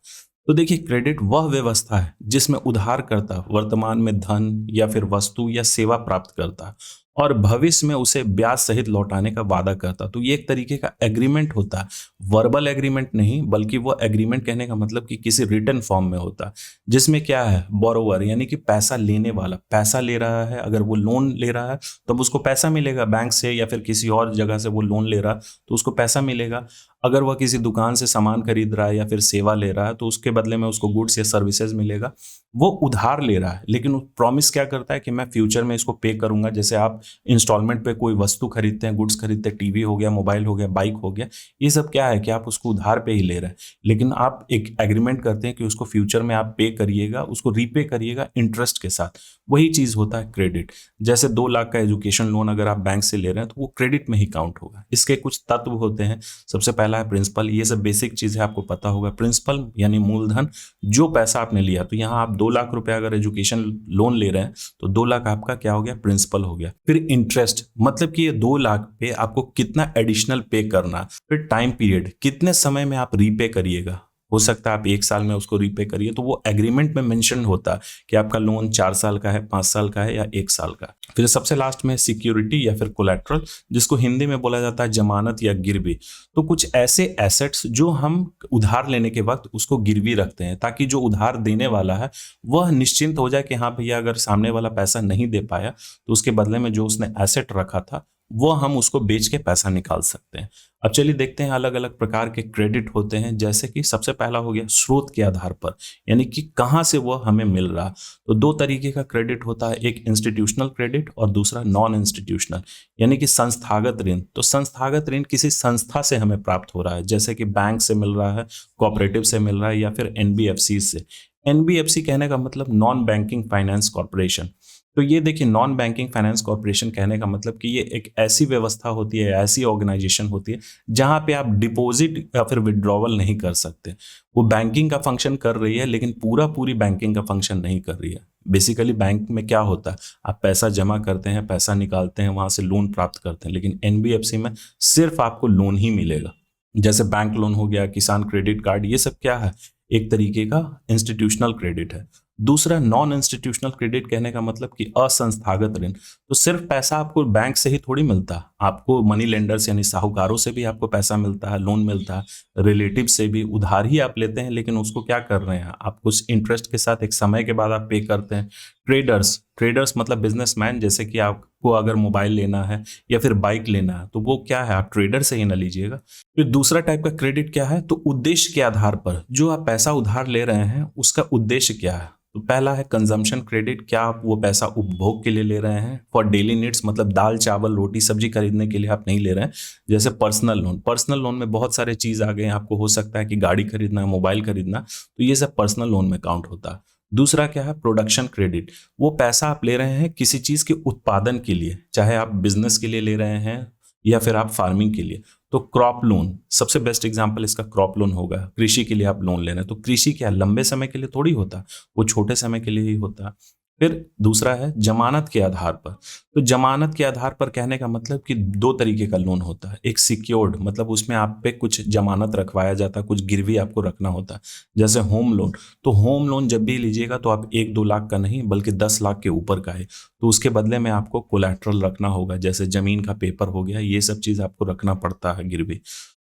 तो देखिए, क्रेडिट वह व्यवस्था है जिसमें उधारकर्ता वर्तमान में धन या फिर वस्तु या सेवा प्राप्त करता है और भविष्य में उसे ब्याज सहित लौटाने का वादा करता। तो ये एक तरीके का एग्रीमेंट होता है, वर्बल एग्रीमेंट नहीं, बल्कि वो एग्रीमेंट कहने का मतलब कि किसी रिटन फॉर्म में होता है, जिसमें क्या है, बोरोवर यानी कि पैसा लेने वाला पैसा ले रहा है। अगर वो लोन ले रहा है तब उसको पैसा मिलेगा बैंक से, या फिर किसी और जगह से वो लोन ले रहा है तो उसको पैसा मिलेगा। अगर वह किसी दुकान से सामान खरीद रहा है या फिर सेवा ले रहा है तो उसके बदले में उसको गुड्स या सर्विसेज मिलेगा। वो उधार ले रहा है, लेकिन वो प्रॉमिस क्या करता है कि मैं फ्यूचर में इसको पे करूंगा। जैसे आप इंस्टॉलमेंट पे कोई वस्तु खरीदते हैं, गुड्स खरीदते हैं, टीवी हो गया, मोबाइल हो गया, बाइक हो गया, ये सब क्या है कि आप उसको उधार पे ही ले रहे हैं, लेकिन आप एक एग्रीमेंट करते हैं कि उसको फ्यूचर में आप पे करिएगा, उसको रीपे करिएगा इंटरेस्ट के साथ। वही चीज होता है क्रेडिट। जैसे 2 लाख का एजुकेशन लोन अगर आप बैंक से ले रहे हैं तो वो क्रेडिट में ही काउंट होगा। इसके कुछ तत्व होते हैं। सबसे पहला है प्रिंसिपल। ये सब बेसिक चीजें आपको पता होगा। प्रिंसिपल यानी मूलधन, जो पैसा आपने लिया। तो यहाँ आप 2 लाख रुपया अगर एजुकेशन लोन ले रहे हैं तो 2 लाख आपका क्या हो गया, प्रिंसिपल हो गया। फिर इंटरेस्ट, मतलब कि ये 2 लाख पे आपको कितना एडिशनल पे करना। फिर टाइम पीरियड, कितने समय में आप रीपे करिएगा। हो सकता है आप 1 साल में उसको रीपे करिए, तो वो एग्रीमेंट में मेंशन होता है कि आपका लोन 4 साल का है, 5 साल का है या 1 साल का। फिर सबसे लास्ट में सिक्योरिटी या फिर कोलैटरल, जिसको हिंदी में बोला जाता है जमानत या गिरवी। तो कुछ ऐसे एसेट्स जो हम उधार लेने के वक्त उसको गिरवी रखते हैं, ताकि जो उधार देने वाला है वह निश्चिंत हो जाए कि हाँ भैया, अगर सामने वाला पैसा नहीं दे पाया तो उसके बदले में जो उसने एसेट रखा था वो हम उसको बेच के पैसा निकाल सकते हैं। अब चलिए देखते हैं अलग अलग प्रकार के क्रेडिट होते हैं, जैसे कि सबसे पहला हो गया स्रोत के आधार पर, यानी कि कहाँ से वो हमें मिल रहा। तो दो तरीके का क्रेडिट होता है, एक इंस्टीट्यूशनल क्रेडिट और दूसरा नॉन इंस्टीट्यूशनल, यानी कि संस्थागत ऋण। तो संस्थागत ऋण किसी संस्था से हमें प्राप्त हो रहा है, जैसे कि बैंक से मिल रहा है, कोऑपरेटिव से मिल रहा है, या फिर एनबीएफसी से। एनबीएफसी कहने का मतलब नॉन बैंकिंग फाइनेंस कॉर्पोरेशन। तो ये देखिए, नॉन बैंकिंग फाइनेंस कॉर्पोरेशन कहने का मतलब कि ये एक ऐसी व्यवस्था होती है, ऐसी ऑर्गेनाइजेशन होती है जहां पे आप डिपॉजिट या फिर विड्रॉवल नहीं कर सकते। वो बैंकिंग का फंक्शन कर रही है, लेकिन पूरी बैंकिंग का फंक्शन नहीं कर रही है। बेसिकली बैंक में क्या होता है, आप पैसा जमा करते हैं, पैसा निकालते हैं, वहां से लोन प्राप्त करते हैं, लेकिन एनबीएफसी में सिर्फ आपको लोन ही मिलेगा। जैसे बैंक लोन हो गया, किसान क्रेडिट कार्ड, ये सब क्या है, एक तरीके का इंस्टीट्यूशनल क्रेडिट है। दूसरा नॉन इंस्टीट्यूशनल क्रेडिट कहने का मतलब कि असंस्थागत ऋण। तो सिर्फ पैसा आपको बैंक से ही थोड़ी मिलता, आपको मनी लेंडर्स यानी साहूकारों से भी आपको पैसा मिलता है, लोन मिलता है, रिलेटिव से भी उधार ही आप लेते हैं, लेकिन उसको क्या कर रहे हैं आप, कुछ इंटरेस्ट के साथ एक समय के बाद आप पे करते हैं। ट्रेडर्स मतलब बिजनेसमैन, जैसे कि आपको अगर मोबाइल लेना है या फिर बाइक लेना है, तो वो क्या है, आप ट्रेडर से ही ना लीजिएगा। फिर दूसरा टाइप का क्रेडिट क्या है, तो उद्देश्य के आधार पर जो आप पैसा उधार ले रहे हैं उसका उद्देश्य क्या है। तो पहला है कंजम्पशन क्रेडिट, क्या आप वो पैसा उपभोग के लिए ले रहे हैं, फॉर डेली नीड्स, मतलब दाल चावल रोटी सब्जी खरीदने के लिए आप नहीं ले रहे हैं। जैसे पर्सनल लोन में बहुत सारे चीज आ गए हैं, आपको हो सकता है कि गाड़ी खरीदना है, मोबाइल खरीदना, तो ये सब पर्सनल लोन में काउंट होता है। दूसरा क्या है, प्रोडक्शन क्रेडिट, वो पैसा आप ले रहे हैं किसी चीज के उत्पादन के लिए, चाहे आप बिजनेस के लिए ले रहे हैं या फिर आप फार्मिंग के लिए। तो क्रॉप लोन सबसे बेस्ट एग्जांपल इसका क्रॉप लोन होगा। कृषि के लिए आप लोन ले रहे हैं, तो कृषि क्या लंबे समय के लिए थोड़ी होता, वो छोटे समय के लिए ही होता। फिर दूसरा है जमानत के आधार पर। तो जमानत के आधार पर कहने का मतलब कि दो तरीके का लोन होता है, एक सिक्योर्ड, मतलब उसमें आप पे कुछ जमानत रखवाया जाता है, कुछ गिरवी आपको रखना होता है, जैसे होम लोन। तो होम लोन जब भी लीजिएगा तो आप 1-2 लाख का नहीं बल्कि 10 लाख के ऊपर का है, तो उसके बदले में आपको कोलैटरल रखना होगा, जैसे जमीन का पेपर हो गया, ये सब चीज आपको रखना पड़ता है गिरवी।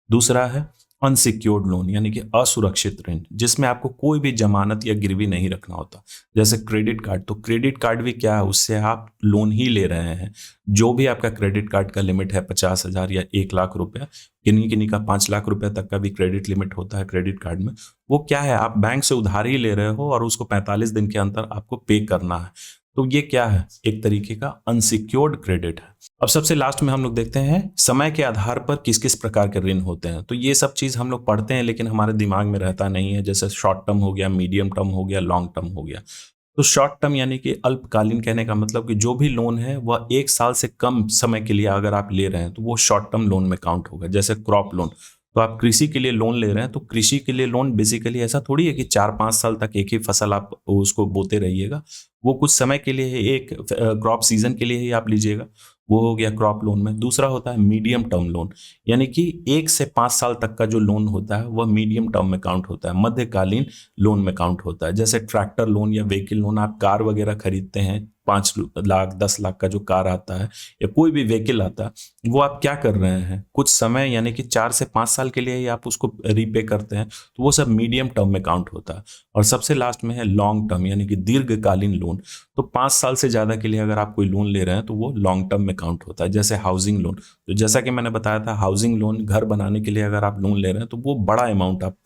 दूसरा है अनसिक्योर्ड लोन, यानी कि असुरक्षित ऋण, जिसमें आपको कोई भी जमानत या गिरवी नहीं रखना होता, जैसे क्रेडिट कार्ड। तो क्रेडिट कार्ड भी क्या है, उससे आप लोन ही ले रहे हैं। जो भी आपका क्रेडिट कार्ड का लिमिट है 50,000 या 1 लाख रुपया, किन्हीं किन्हीं का 5 लाख रुपया तक का भी क्रेडिट लिमिट होता है क्रेडिट कार्ड में। वो क्या है, आप बैंक से उधार ही ले रहे हो और उसको 45 दिन के अंदर आपको पे करना है। तो ये क्या है, एक तरीके का अनसिक्योर्ड क्रेडिट है। अब सबसे लास्ट में हम लोग देखते हैं समय के आधार पर किस किस प्रकार के ऋण होते हैं। तो ये सब चीज हम लोग पढ़ते हैं लेकिन हमारे दिमाग में रहता नहीं है, जैसे शॉर्ट टर्म हो गया, मीडियम टर्म हो गया, लॉन्ग टर्म हो गया। तो शॉर्ट टर्म यानी कि अल्पकालीन, कहने का मतलब कि जो भी लोन है वह 1 साल से कम समय के लिए अगर आप ले रहे हैं तो वो शॉर्ट टर्म लोन में काउंट होगा। जैसे क्रॉप लोन, तो आप कृषि के लिए लोन ले रहे हैं, तो कृषि के लिए लोन बेसिकली ऐसा थोड़ी है कि 4-5 साल तक एक ही फसल आप उसको बोते रहिएगा, वो कुछ समय के लिए एक क्रॉप सीजन के लिए ही आप लीजिएगा, वो हो गया क्रॉप लोन में। दूसरा होता है मीडियम टर्म लोन, यानी कि 1 से 5 साल तक का जो लोन होता है वह मीडियम टर्म में काउंट होता है, मध्यकालीन लोन में काउंट होता है। जैसे ट्रैक्टर लोन या व्हीकल लोन, आप कार वगैरह खरीदते हैं, 5 लाख 10 लाख का जो कार आता है या कोई भी व्हीकल आता है, वो आप क्या कर रहे हैं, कुछ समय यानी कि 4 से 5 साल के लिए ही आप उसको रीपे करते हैं, तो वो सब मीडियम टर्म में काउंट होता है। और सबसे लास्ट में है लॉन्ग टर्म, यानी कि दीर्घकालीन लोन। तो 5 साल से ज्यादा के लिए अगर आप कोई लोन ले रहे हैं तो वो लॉन्ग टर्म में काउंट होता है। जैसे हाउसिंग लोन, तो जैसा कि मैंने बताया था, हाउसिंग लोन घर बनाने के लिए अगर आप लोन ले रहे हैं तो वो बड़ा अमाउंट आप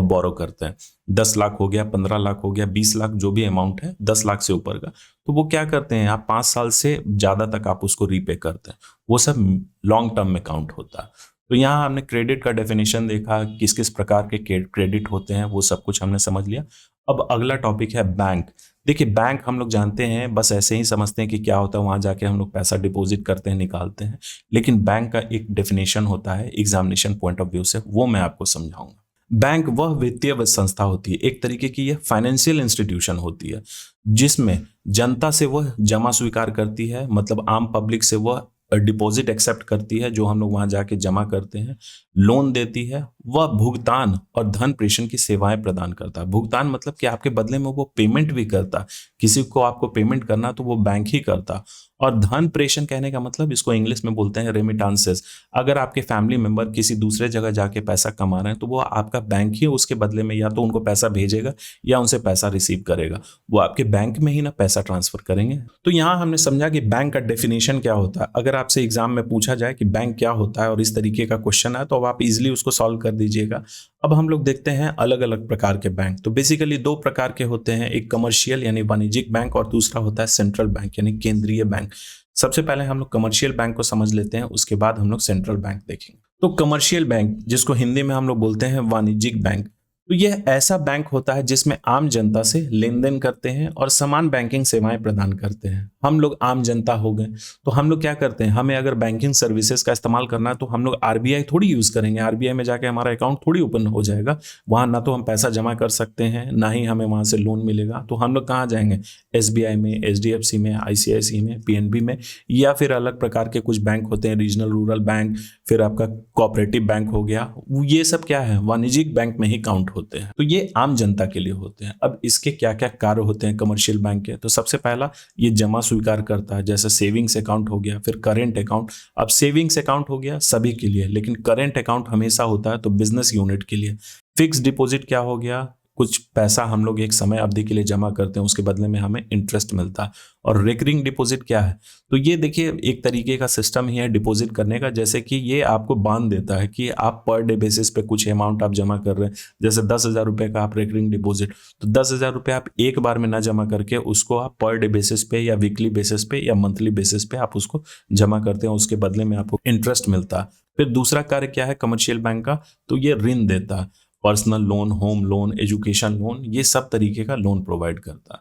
बोरो करते हैं, 10 लाख हो गया, 15 लाख हो गया, 20 लाख, जो भी अमाउंट है 10 लाख से ऊपर का, तो वो क्या करते हैं, आप 5 साल से ज्यादा तक आप उसको रीपे करते हैं, वो सब लॉन्ग टर्म में काउंट होता है। तो यहाँ हमने क्रेडिट का डेफिनेशन देखा, किस किस प्रकार के क्रेडिट होते हैं, वो सब कुछ हमने समझ लिया। अब अगला टॉपिक है बैंक। देखिए बैंक हम लोग जानते हैं, बस ऐसे ही समझते हैं कि क्या होता है, वहां जाके हम लोग पैसा डिपॉजिट करते हैं, निकालते हैं, लेकिन बैंक का एक डेफिनेशन होता है एग्जामिनेशन पॉइंट ऑफ व्यू से, वो मैं आपको समझाऊंगा। बैंक वह वित्तीय संस्था होती है, एक तरीके की यह फाइनेंशियल इंस्टीट्यूशन होती है, जिसमें जनता से वह जमा स्वीकार करती है, मतलब आम पब्लिक से वह डिपॉजिट एक्सेप्ट करती है, जो हम लोग वहां जाके जमा करते हैं, लोन देती है, वह भुगतान और धन प्रेषण की सेवाएं प्रदान करता है। भुगतान मतलब कि आपके बदले में वो पेमेंट भी करता है, किसी को आपको पेमेंट करना तो वो बैंक ही करता। और धन प्रेषण कहने का मतलब इसको इंग्लिश में बोलते हैं रेमिटांसेस। अगर आपके फैमिली मेंबर किसी दूसरे जगह जाके पैसा कमा रहे हैं तो वो आपका बैंक ही उसके बदले में या तो उनको पैसा भेजेगा या उनसे पैसा रिसीव करेगा। वो आपके बैंक में ही ना पैसा ट्रांसफर करेंगे। तो यहाँ हमने समझा कि बैंक का डेफिनेशन क्या होता है। अगर आपसे एग्जाम में पूछा जाए कि बैंक क्या होता है और इस तरीके का क्वेश्चन है तो अब आप इजिली उसको सॉल्व कर दीजिएगा। अब हम लोग देखते हैं अलग अलग प्रकार के बैंक। तो बेसिकली दो प्रकार के होते हैं, एक कमर्शियल यानी वाणिज्यिक बैंक और दूसरा होता है सेंट्रल बैंक यानी केंद्रीय बैंक। सबसे पहले हम लोग कमर्शियल बैंक को समझ लेते हैं, उसके बाद हम लोग सेंट्रल बैंक देखेंगे। तो कमर्शियल बैंक, जिसको हिंदी में हम लोग बोलते हैं वाणिज्यिक बैंक, तो यह ऐसा बैंक होता है जिसमें आम जनता से लेन देन करते हैं और समान बैंकिंग सेवाएं प्रदान करते हैं। हम लोग आम जनता हो गए तो हम लोग क्या करते हैं, हमें अगर बैंकिंग सर्विसेज का इस्तेमाल करना है तो हम लोग आरबीआई थोड़ी यूज करेंगे, आरबीआई में जाके हमारा अकाउंट थोड़ी ओपन हो जाएगा। वहां ना तो हम पैसा जमा कर सकते हैं ना ही हमें वहां से लोन मिलेगा। तो हम लोग कहाँ जाएंगे, एसबीआई में, एचडीएफसी में, आईसीआईसी में, पीएनबी में, या फिर अलग प्रकार के कुछ बैंक होते हैं, रीजनल रूरल बैंक, फिर आपका कोऑपरेटिव बैंक हो गया। ये सब क्या है, वाणिज्यिक बैंक में ही काउंट होते हैं। तो ये आम जनता के लिए होते हैं। अब इसके क्या क्या कार्य होते हैं कमर्शियल बैंक के, तो सबसे पहला ये जमा स्वीकार करता है, जैसे सेविंग्स अकाउंट हो गया, फिर करेंट अकाउंट। अब सेविंग्स अकाउंट हो गया सभी के लिए, लेकिन करेंट अकाउंट हमेशा होता है तो बिजनेस यूनिट के लिए। फिक्स डिपॉजिट क्या हो गया, कुछ पैसा हम लोग एक समय अवधि के लिए जमा करते हैं, उसके बदले में हमें इंटरेस्ट मिलता है। और रिकरिंग डिपॉजिट क्या है, तो ये देखिए एक तरीके का सिस्टम ही है डिपॉजिट करने का, जैसे कि ये आपको बांध देता है कि आप पर डे बेसिस पे कुछ अमाउंट आप जमा कर रहे हैं। जैसे 10,000 रुपये का आप रिकरिंग डिपॉजिट, तो 10,000 रुपये आप एक बार में ना जमा करके उसको आप पर डे बेसिस पे या वीकली बेसिस पे या मंथली बेसिस पे आप उसको जमा करते हैं, उसके बदले में आपको इंटरेस्ट मिलता है। फिर दूसरा कार्य क्या है कमर्शियल बैंक का, तो ये ऋण देता है, personal loan, home loan, education loan, ये सब तरीके का लोन प्रोवाइड करता है।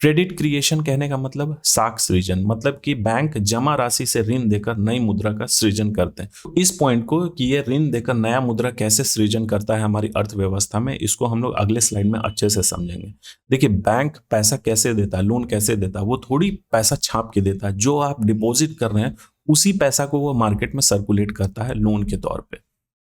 क्रेडिट क्रिएशन कहने का मतलब साख सृजन, मतलब कि बैंक जमा राशि से ऋण देकर नई मुद्रा का सृजन करते हैं। तो इस पॉइंट को कि ये ऋण देकर नया मुद्रा कैसे सृजन करता है हमारी अर्थव्यवस्था में, इसको हम लोग अगले स्लाइड में अच्छे से समझेंगे। देखिए बैंक पैसा कैसे देता है, लोन कैसे देता है, वो थोड़ी पैसा छाप के देता है। जो आप डिपॉजिट कर रहे हैं उसी पैसा को वो मार्केट में सर्कुलेट करता है लोन के तौर पर।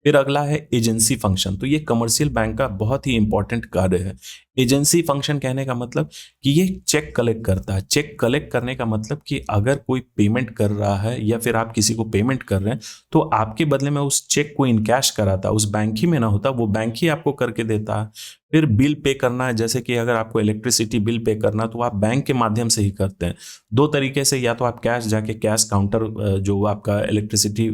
फिर अगला है एजेंसी फंक्शन, तो ये कमर्शियल बैंक का बहुत ही इंपॉर्टेंट कार्य है। एजेंसी फंक्शन कहने का मतलब कि ये चेक कलेक्ट करता है। चेक कलेक्ट करने का मतलब कि अगर कोई पेमेंट कर रहा है या फिर आप किसी को पेमेंट कर रहे हैं तो आपके बदले में उस चेक को इनकैश कराता, उस बैंक ही में ना होता, वो बैंक ही आपको करके देता है। फिर बिल पे करना है, जैसे कि अगर आपको इलेक्ट्रिसिटी बिल पे करना तो आप बैंक के माध्यम से ही करते हैं। दो तरीके से, या तो आप कैश जाके कैश काउंटर जो आपका इलेक्ट्रिसिटी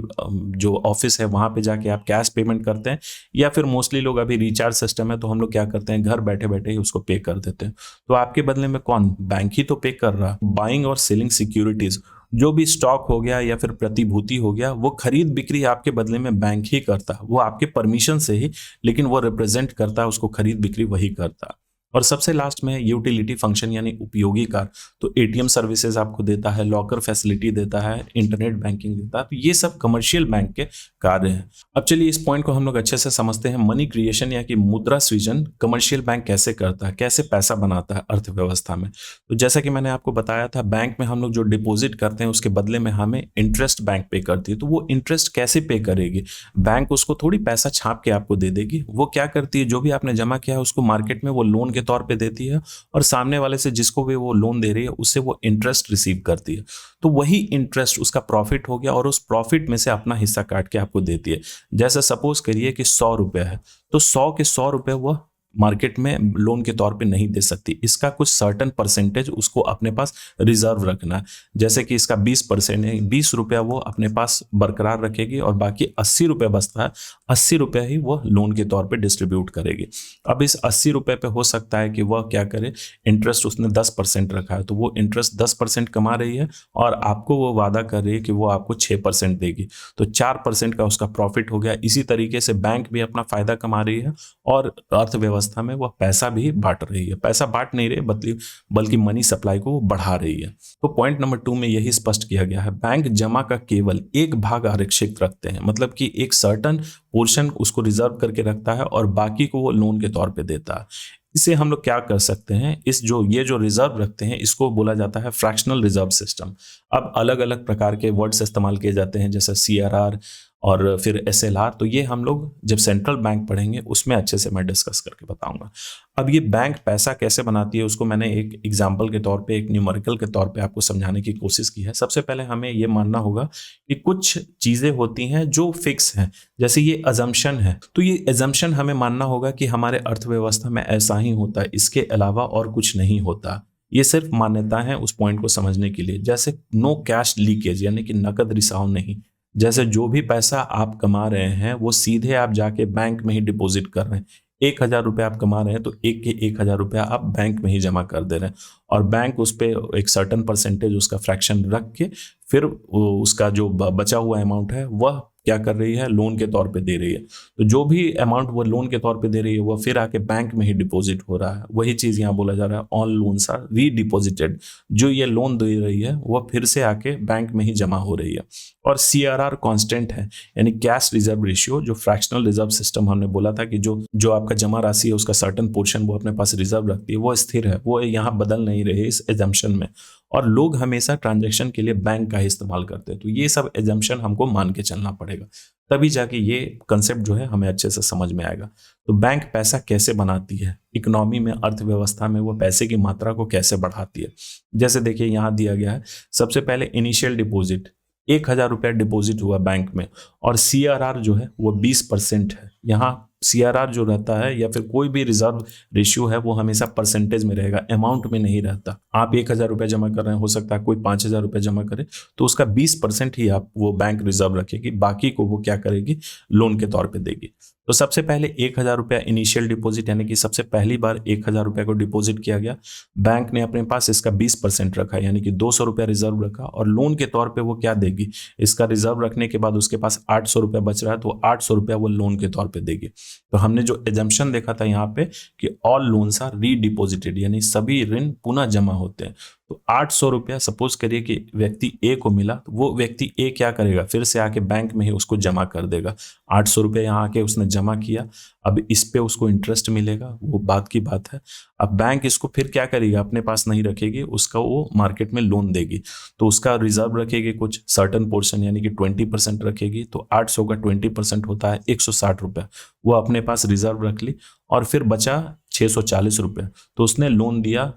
जो ऑफिस है वहाँ पे जाके आप कैश पेमेंट करते हैं, या फिर मोस्टली लोग अभी रिचार्ज सिस्टम है तो हम लोग क्या करते हैं घर बैठे बैठे ही उसको पे कर देते हैं। तो आपके बदले में कौन, बैंक ही तो पे कर रहा है। बाइंग और सेलिंग सिक्योरिटीज, जो भी स्टॉक हो गया या फिर प्रतिभूति हो गया, वो खरीद बिक्री आपके बदले में बैंक ही करता है, वो आपके परमिशन से ही, लेकिन वो रिप्रेजेंट करता है, उसको खरीद बिक्री वही करता है। और सबसे लास्ट में यूटिलिटी फंक्शन यानी उपयोगी कार्य, तो एटीएम सर्विसेज आपको देता है, लॉकर फैसिलिटी देता है, इंटरनेट बैंकिंग देता है। तो ये सब कमर्शियल बैंक के कार्य हैं। अब चलिए इस पॉइंट को हम लोग अच्छे से समझते हैं। मनी क्रिएशन या कि मुद्रा सृजन कमर्शियल बैंक कैसे करता है, कैसे पैसा बनाता है अर्थव्यवस्था में। तो जैसा कि मैंने आपको बताया था, बैंक में हम लोग जो डिपॉजिट करते हैं उसके बदले में हमें इंटरेस्ट बैंक पे करती है। तो वो इंटरेस्ट कैसे पे करेगी, बैंक उसको थोड़ी पैसा छाप के आपको दे देगी। वो क्या करती है, जो भी आपने जमा किया है उसको मार्केट में वो लोन के तौर पे देती है और सामने वाले से जिसको भी वो लोन दे रही है उससे वो इंटरेस्ट रिसीव करती है। तो वही इंटरेस्ट उसका प्रॉफिट हो गया और उस प्रॉफिट में से अपना हिस्सा काट के आपको देती है। जैसे सपोज करिए कि 100 रुपए है, तो 100 के 100 रुपए वह मार्केट में लोन के तौर पे नहीं दे सकती। इसका कुछ सर्टन परसेंटेज उसको अपने पास रिजर्व रखना है। जैसे कि इसका 20% है, 20 रुपया वो अपने पास बरकरार रखेगी और बाकी 80 रुपये बचता है, 80 रुपये ही वो लोन के तौर पे डिस्ट्रीब्यूट करेगी। अब इस 80 रुपये पे हो सकता है कि वह क्या करे, इंटरेस्ट उसने 10% रखा है, तो वो इंटरेस्ट 10% कमा रही है और आपको वो वादा कर रही है कि वो आपको 6% देगी, तो 4% का उसका प्रॉफिट हो गया। इसी तरीके से बैंक भी अपना फायदा कमा रही है और अर्थव्यवस्था में वह पैसा भी बांट रही है। पैसा बांट नहीं रही बल्कि मनी सप्लाई को वो बढ़ा रही है। तो पॉइंट नंबर 2 में यही स्पष्ट किया गया है, बैंक जमा का केवल एक भाग आरक्षित रखते हैं, मतलब कि एक सर्टन पोर्शन उसको रिजर्व करके रखता है और बाकी को वो लोन के तौर पे देता है। इसे हम लोग क्या कर सकते हैं, ये जो रिजर्व रखते हैं इसको बोला जाता है फ्रैक्शनल रिजर्व सिस्टम। अब अलग अलग प्रकार के वर्ड्स इस्तेमाल किए जाते हैं, जैसे CRR और फिर SLR। तो ये हम लोग जब सेंट्रल बैंक पढ़ेंगे उसमें अच्छे से मैं डिस्कस करके बताऊंगा। अब ये बैंक पैसा कैसे बनाती है उसको मैंने एक एग्जाम्पल के तौर पे, एक न्यूमेरिकल के तौर पे आपको समझाने की कोशिश की है। सबसे पहले हमें ये मानना होगा कि कुछ चीज़ें होती हैं जो फिक्स हैं, जैसे ये अजम्पशन है। तो ये अजम्पशन हमें मानना होगा कि हमारे अर्थव्यवस्था में ऐसा ही होता है, इसके अलावा और कुछ नहीं होता। ये सिर्फ मान्यता है उस पॉइंट को समझने के लिए। जैसे नो कैश लीकेज, यानी कि नकद रिसाव नहीं। जैसे जो भी पैसा आप कमा रहे हैं वो सीधे आप जाके बैंक में ही डिपॉजिट कर रहे हैं। 1,000 रुपये आप कमा रहे हैं तो एक के 1,000 रुपया आप बैंक में ही जमा कर दे रहे हैं, और बैंक उस पर एक सर्टन परसेंटेज उसका फ्रैक्शन रख के फिर उसका जो बचा हुआ अमाउंट है वह क्या कर रही है, लोन के तौर पे दे रही है। तो जो भी अमाउंट वो लोन के तौर पे दे रही है वह फिर आके बैंक में ही डिपॉजिट हो रहा है। वही चीज़ यहाँ बोला जा रहा है, ऑल लोन्स आर रीडिपॉजिटेड। जो ये लोन दे रही है वह फिर से आके बैंक में ही जमा हो रही है। और CRR कांस्टेंट है, यानी कैश रिजर्व रेशियो। जो फ्रैक्शनल रिजर्व सिस्टम हमने बोला था कि जो आपका जमा राशि है उसका सर्टन पोर्शन वो अपने पास रिजर्व रखती है, वो स्थिर है, वो यहाँ बदल नहीं रही इस एजम्पशन में। और लोग हमेशा ट्रांजैक्शन के लिए बैंक का ही इस्तेमाल करते हैं। तो ये सब एजम्पशन हमको मान के चलना पड़ेगा, तभी जाके ये कंसेप्ट जो है हमें अच्छे से समझ में आएगा। तो बैंक पैसा कैसे बनाती है, इकोनॉमी में, अर्थव्यवस्था में वो पैसे की मात्रा को कैसे बढ़ाती है। जैसे देखिए यहाँ दिया गया है, सबसे पहले इनिशियल डिपॉजिट 1,000 रुपया डिपॉजिट हुआ बैंक में, और CRR जो है वो 20% है। यहाँ CRR जो रहता है या फिर कोई भी रिजर्व रेशियो है वो हमेशा परसेंटेज में रहेगा, अमाउंट में नहीं रहता। आप 1,000 रुपया जमा कर रहे हैं, हो सकता है कोई 5,000 रुपया जमा करे, तो उसका 20% ही आप वो बैंक रिजर्व रखेगी, बाकी को वो क्या करेगी, लोन के तौर पे देगी। तो सबसे पहले 1,000 रुपया इनिशियल डिपॉजिट, यानी कि सबसे पहली बार 1,000 रुपया को डिपॉजिट किया गया, बैंक ने अपने पास इसका 20% रखा, यानी कि 200 रुपया रिजर्व रखा, और लोन के तौर पे वो क्या देगी, इसका रिजर्व रखने के बाद उसके पास 800 रुपया बच रहा है, तो 800 रुपया वो लोन के तौर पे देगी। तो हमने जो एजम्पशन देखा था यहाँ पे कि ऑल लोन्स आर रीडिपॉजिटेड, यानी सभी ऋण पुनः जमा होते हैं। तो 800 रुपया सपोज करिए कि व्यक्ति A को मिला, तो वो व्यक्ति A क्या करेगा, फिर से आके बैंक में ही उसको जमा कर देगा। 800 रुपया यहाँ आके उसने जमा किया, अब इस पे उसको इंटरेस्ट मिलेगा, वो बात की बात है। अब बैंक इसको फिर क्या करेगा, अपने पास नहीं रखेगी, उसका वो मार्केट में लोन देगी। तो उसका रिजर्व रखेगी कुछ सर्टन पोर्शन, यानी कि 20% रखेगी। तो 800 का 20% होता है 160 रुपया, वो अपने पास रिजर्व रख ली, और फिर बचा 640 रुपया, तो उसने लोन दिया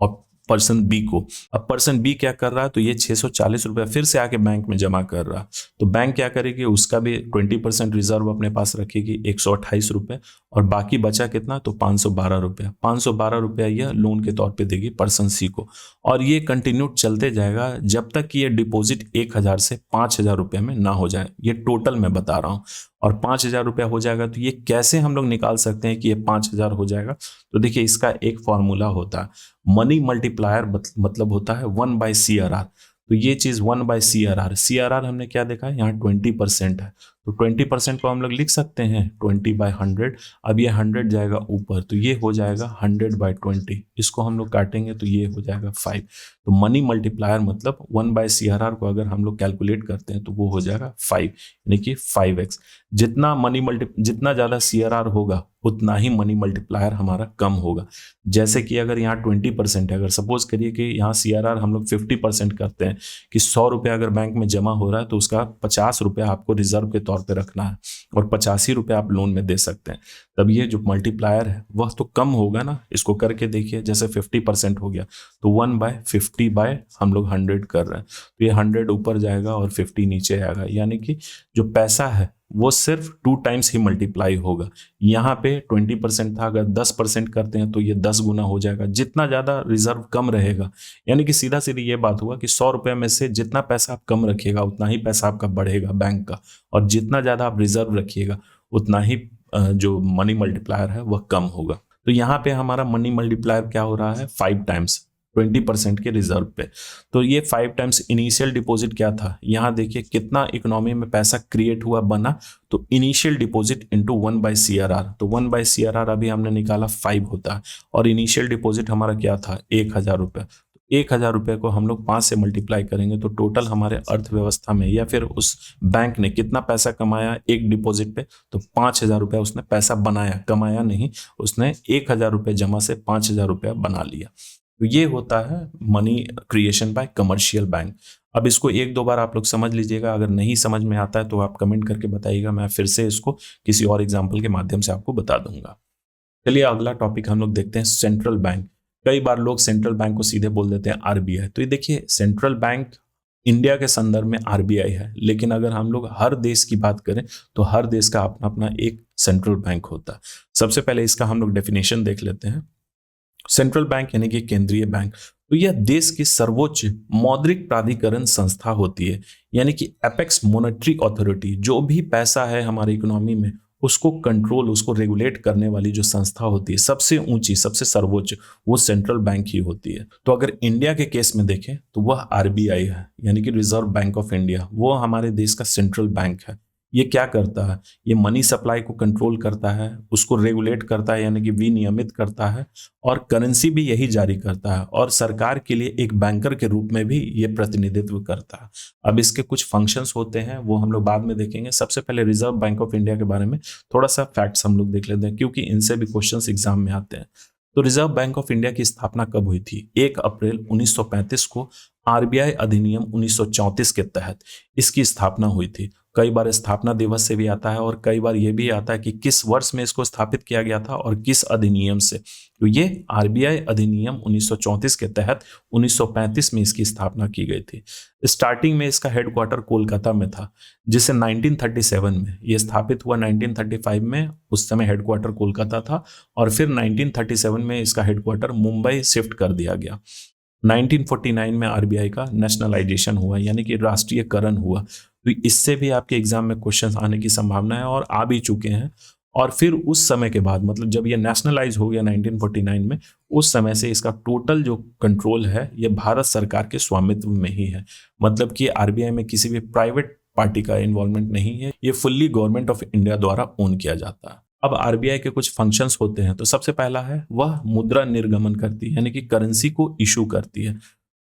और पर्सन बी को। अब पर्सन बी क्या कर रहा है, तो ये 640 रुपया फिर से आके बैंक में जमा कर रहा। तो बैंक क्या करेगी, उसका भी 20% रिजर्व अपने पास रखेगी 128 रुपये, और बाकी बचा कितना, तो 512 रुपया। 512 रुपया यह लोन के तौर पे देगी पर्सन सी को। और ये कंटिन्यू चलते जाएगा जब तक कि ये डिपॉजिट 1,000 से 5,000 रुपये में ना हो जाए। ये टोटल मैं बता रहा हूँ। और 5,000 रुपया हो जाएगा तो ये कैसे हम लोग निकाल सकते हैं कि ये 5,000 हो जाएगा। तो देखिए इसका एक फॉर्मूला होता है, मनी मल्टीप्लायर, मतलब होता है 1/CRR। तो ये चीज़ 1/CRR, CRR हमने क्या देखा है, यहाँ 20% है, तो 20% को हम लोग लिख सकते हैं 20/100। अब ये 100 जाएगा ऊपर, तो ये हो जाएगा 100/20। इसको हम लोग काटेंगे तो ये हो जाएगा 5। तो मनी मल्टीप्लायर मतलब 1/CRR को अगर हम लोग कैलकुलेट करते हैं तो वो हो जाएगा 5, यानी कि 5x। जितना ज़्यादा CRR होगा उतना ही मनी मल्टीप्लायर हमारा कम होगा। जैसे कि अगर यहाँ 20% है, अगर सपोज करिए कि यहाँ CRR हम लोग 50% करते हैं कि 100 रुपया अगर बैंक में जमा हो रहा है तो उसका 50 रुपया आपको रिजर्व के तौर पे रखना है, और 85 रुपया आप लोन में दे सकते हैं। तब ये जो मल्टीप्लायर है वह तो कम होगा ना। इसको करके देखिए, जैसे 50% हो गया तो 1/50 हम लोग 100 कर रहे हैं, तो ये 100 ऊपर जाएगा और 50 नीचे आएगा, यानी कि जो पैसा है वो सिर्फ 2 टाइम्स ही मल्टीप्लाई होगा। यहाँ पे 20% था, अगर 10% करते हैं तो ये 10 गुना हो जाएगा। जितना ज़्यादा रिजर्व कम रहेगा, यानी कि सीधा सीधी ये बात हुआ कि 100 रुपये में से जितना पैसा आप कम रखिएगा उतना ही पैसा आपका बढ़ेगा बैंक का, और जितना ज़्यादा आप रिजर्व रखिएगा उतना ही जो मनी मल्टीप्लायर है वह कम होगा। तो यहाँ पे हमारा मनी मल्टीप्लायर क्या हो रहा है, 5 टाइम्स 20% के रिजर्व पे। तो ये 5 टाइम्स इनिशियल डिपॉजिट क्या था, यहाँ देखिए कितना इकोनॉमी में पैसा क्रिएट हुआ बना, तो इनिशियल डिपॉजिट इंटू 1/CRR। तो 1/CRR अभी हमने निकाला 5 होता है, और इनिशियल डिपॉजिट हमारा क्या था 1,000 रुपये। 1,000 रुपये को हम लोग 5 से मल्टीप्लाई करेंगे तो टोटल हमारे अर्थव्यवस्था में या फिर उस बैंक ने कितना पैसा कमाया एक डिपॉजिट पे, तो 5,000 रुपया उसने पैसा बनाया, कमाया नहीं, उसने 1,000 रुपये जमा से 5,000 रुपया बना लिया। तो ये होता है money creation bye commercial bank. अब इसको एक दो बार आप लोग समझ लीजिएगा, अगर नहीं समझ में आता है तो आप कमेंट करके बताइएगा, मैं फिर से इसको किसी और एग्जाम्पल के माध्यम से आपको बता दूंगा। चलिए अगला टॉपिक हम लोग देखते हैं, सेंट्रल बैंक। कई बार लोग सेंट्रल बैंक को सीधे बोल देते हैं आरबीआई। तो ये देखिए, सेंट्रल बैंक इंडिया के संदर्भ में आरबीआई है, लेकिन अगर हम लोग हर देश की बात करें तो हर देश का अपना अपना एक सेंट्रल बैंक होता है। सबसे पहले इसका हम लोग डेफिनेशन देख लेते हैं। सेंट्रल बैंक यानी कि केंद्रीय बैंक, तो यह देश की सर्वोच्च मौद्रिक प्राधिकरण संस्था होती है, यानी कि एपेक्स मॉनेटरी अथॉरिटी। जो भी पैसा है हमारी इकोनॉमी में उसको कंट्रोल, उसको रेगुलेट करने वाली जो संस्था होती है, सबसे ऊंची, सबसे सर्वोच्च, वो सेंट्रल बैंक ही होती है। तो अगर इंडिया के केस में देखें तो वह आरबीआई है, यानी कि रिजर्व बैंक ऑफ इंडिया। वो हमारे देश का सेंट्रल बैंक है। ये क्या करता है? ये मनी सप्लाई को कंट्रोल करता है, उसको रेगुलेट करता है, यानी कि विनियमित करता है, और करेंसी भी यही जारी करता है, और सरकार के लिए एक बैंकर के रूप में भी ये प्रतिनिधित्व करता है। अब इसके कुछ फंक्शंस होते हैं, वो हम लोग बाद में देखेंगे। सबसे पहले रिजर्व बैंक ऑफ इंडिया के बारे में थोड़ा सा फैक्ट्स हम लोग देख लेते हैं, क्योंकि इनसे भी क्वेश्चंस एग्जाम में आते हैं। तो रिजर्व बैंक ऑफ इंडिया की स्थापना कब हुई थी? 1 अप्रैल 1935 को आरबीआई अधिनियम 1934 के तहत इसकी स्थापना हुई थी। कई बार स्थापना दिवस से भी आता है, और कई बार यह भी आता है कि किस वर्ष में इसको स्थापित किया गया था और किस अधिनियम से। तो ये आरबीआई अधिनियम 1934 के तहत 1935 में इसकी स्थापना की गई थी। स्टार्टिंग में इसका हेडक्वार्टर कोलकाता में था, जिसे 1937 में ये स्थापित हुआ। 1935 में उस समय हेडक्वार्टर कोलकाता था, और फिर 1937 में इसका हेडक्वार्टर मुंबई शिफ्ट कर दिया गया। 1949 में आरबीआई का नेशनलाइजेशन हुआ, यानी कि राष्ट्रीयकरण हुआ। तो इससे भी आपके एग्जाम में क्वेश्चंस आने की संभावना है, और आ भी चुके हैं। और फिर उस समय के बाद, मतलब जब ये नेशनलाइज हो गया 1949 में, उस समय से इसका टोटल जो कंट्रोल है ये भारत सरकार के स्वामित्व में ही है। मतलब कि आरबीआई में किसी भी प्राइवेट पार्टी का इन्वॉल्वमेंट नहीं है, ये फुल्ली गवर्नमेंट ऑफ इंडिया द्वारा ओन किया जाता है। अब आरबीआई के कुछ फंक्शंस होते हैं। तो सबसे पहला है, वह मुद्रा निर्गमन करती है, यानी कि करेंसी को इशू करती है।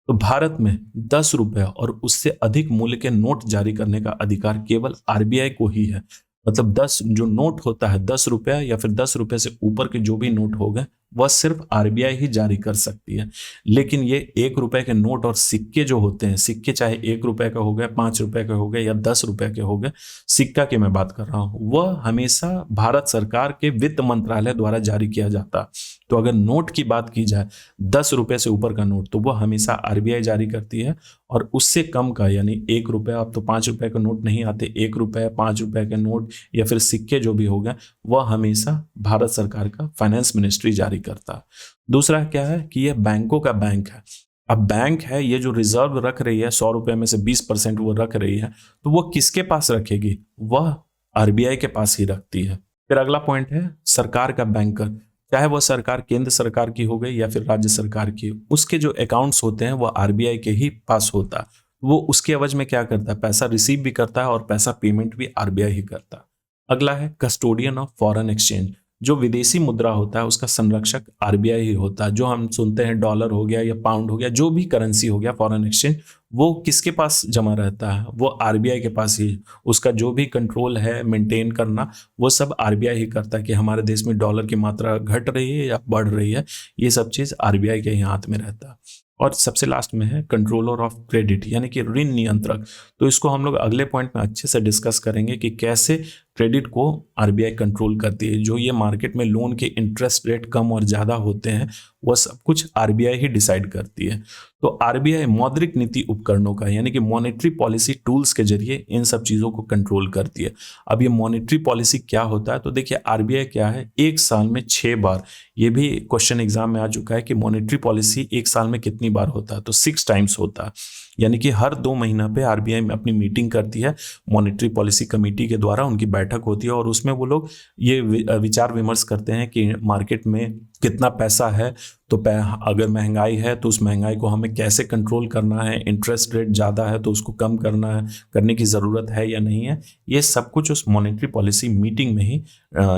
तो भारत में 10 रुपए और उससे अधिक मूल्य के नोट जारी करने का अधिकार केवल आरबीआई को ही है। मतलब 10 जो नोट होता है, 10 रुपया या फिर 10 रुपए से ऊपर के जो भी नोट हो गए, वह सिर्फ आरबीआई ही जारी कर सकती है। लेकिन ये 1 रुपए के नोट और सिक्के जो होते हैं, सिक्के चाहे 1 रुपए का हो गए, 5 रुपए के हो गए या 10 रुपए के हो गए, सिक्का की मैं बात कर रहा हूं, वह हमेशा भारत सरकार के वित्त मंत्रालय द्वारा जारी किया जाता है। तो अगर नोट की बात की जाए, 10 रुपए से ऊपर का नोट, तो वह हमेशा आरबीआई जारी करती है। और उससे कम का, यानी 1 रुपया, अब तो 5 रुपए के नोट नहीं आते, 1 रुपए, 5 रुपए के नोट या फिर सिक्के जो भी हो गए, वह हमेशा भारत सरकार का फाइनेंस मिनिस्ट्री जारी करता है। दूसरा क्या है कि यह बैंकों का बैंक है। अब बैंक है, ये जो रिजर्व रख रही है, 100 रुपए में से 20% वो रख रही है, तो वो किसके पास रखेगी? वह आरबीआई के पास ही रखती है। फिर अगला पॉइंट है, सरकार का बैंकर। चाहे वह सरकार केंद्र सरकार की हो गई या फिर राज्य सरकार की, उसके जो अकाउंट्स होते हैं वह आरबीआई के ही पास होता है। वो उसके एवज में क्या करता है? पैसा रिसीव भी करता है और पैसा पेमेंट भी आरबीआई ही करता है। अगला है कस्टोडियन ऑफ फॉरेन एक्सचेंज। जो विदेशी मुद्रा होता है उसका संरक्षक आरबीआई ही होता है। जो हम सुनते हैं डॉलर हो गया या पाउंड हो गया, जो भी करेंसी हो गया फॉरेन एक्सचेंज, वो किसके पास जमा रहता है? वो आरबीआई के पास ही। उसका जो भी कंट्रोल है मेंटेन करना, वो सब आरबीआई ही करता है कि हमारे देश में डॉलर की मात्रा घट रही है या बढ़ रही है, ये सब चीज़ आरबीआई के ही हाथ में रहता है। और सबसे लास्ट में है कंट्रोलर ऑफ क्रेडिट, यानी कि ऋण नियंत्रक। तो इसको हम लोग अगले पॉइंट में अच्छे से डिस्कस करेंगे कि कैसे क्रेडिट को आरबीआई कंट्रोल करती है। जो ये मार्केट में लोन के इंटरेस्ट रेट कम और ज़्यादा होते हैं, वह सब कुछ आरबीआई ही डिसाइड करती है। तो आरबीआई मौद्रिक नीति उपकरणों का, यानी कि मॉनेटरी पॉलिसी टूल्स के जरिए इन सब चीज़ों को कंट्रोल करती है। अब ये मॉनेटरी पॉलिसी क्या होता है? तो देखिए, आरबीआई क्या है, एक साल में 6 बार, ये भी क्वेश्चन एग्जाम में आ चुका है कि मॉनेटरी पॉलिसी एक साल में कितनी बार होता है? तो 6 टाइम्स होता है। यानी कि हर 2 महीना पे आरबीआई में अपनी मीटिंग करती है, मॉनेटरी पॉलिसी कमेटी के द्वारा उनकी बैठक होती है, और उसमें वो लोग ये विचार विमर्श करते हैं कि मार्केट में कितना पैसा है, तो अगर महंगाई है तो उस महंगाई को हमें कैसे कंट्रोल करना है, इंटरेस्ट रेट ज़्यादा है तो उसको कम करने की ज़रूरत है या नहीं है, ये सब कुछ उस मॉनेटरी पॉलिसी मीटिंग में ही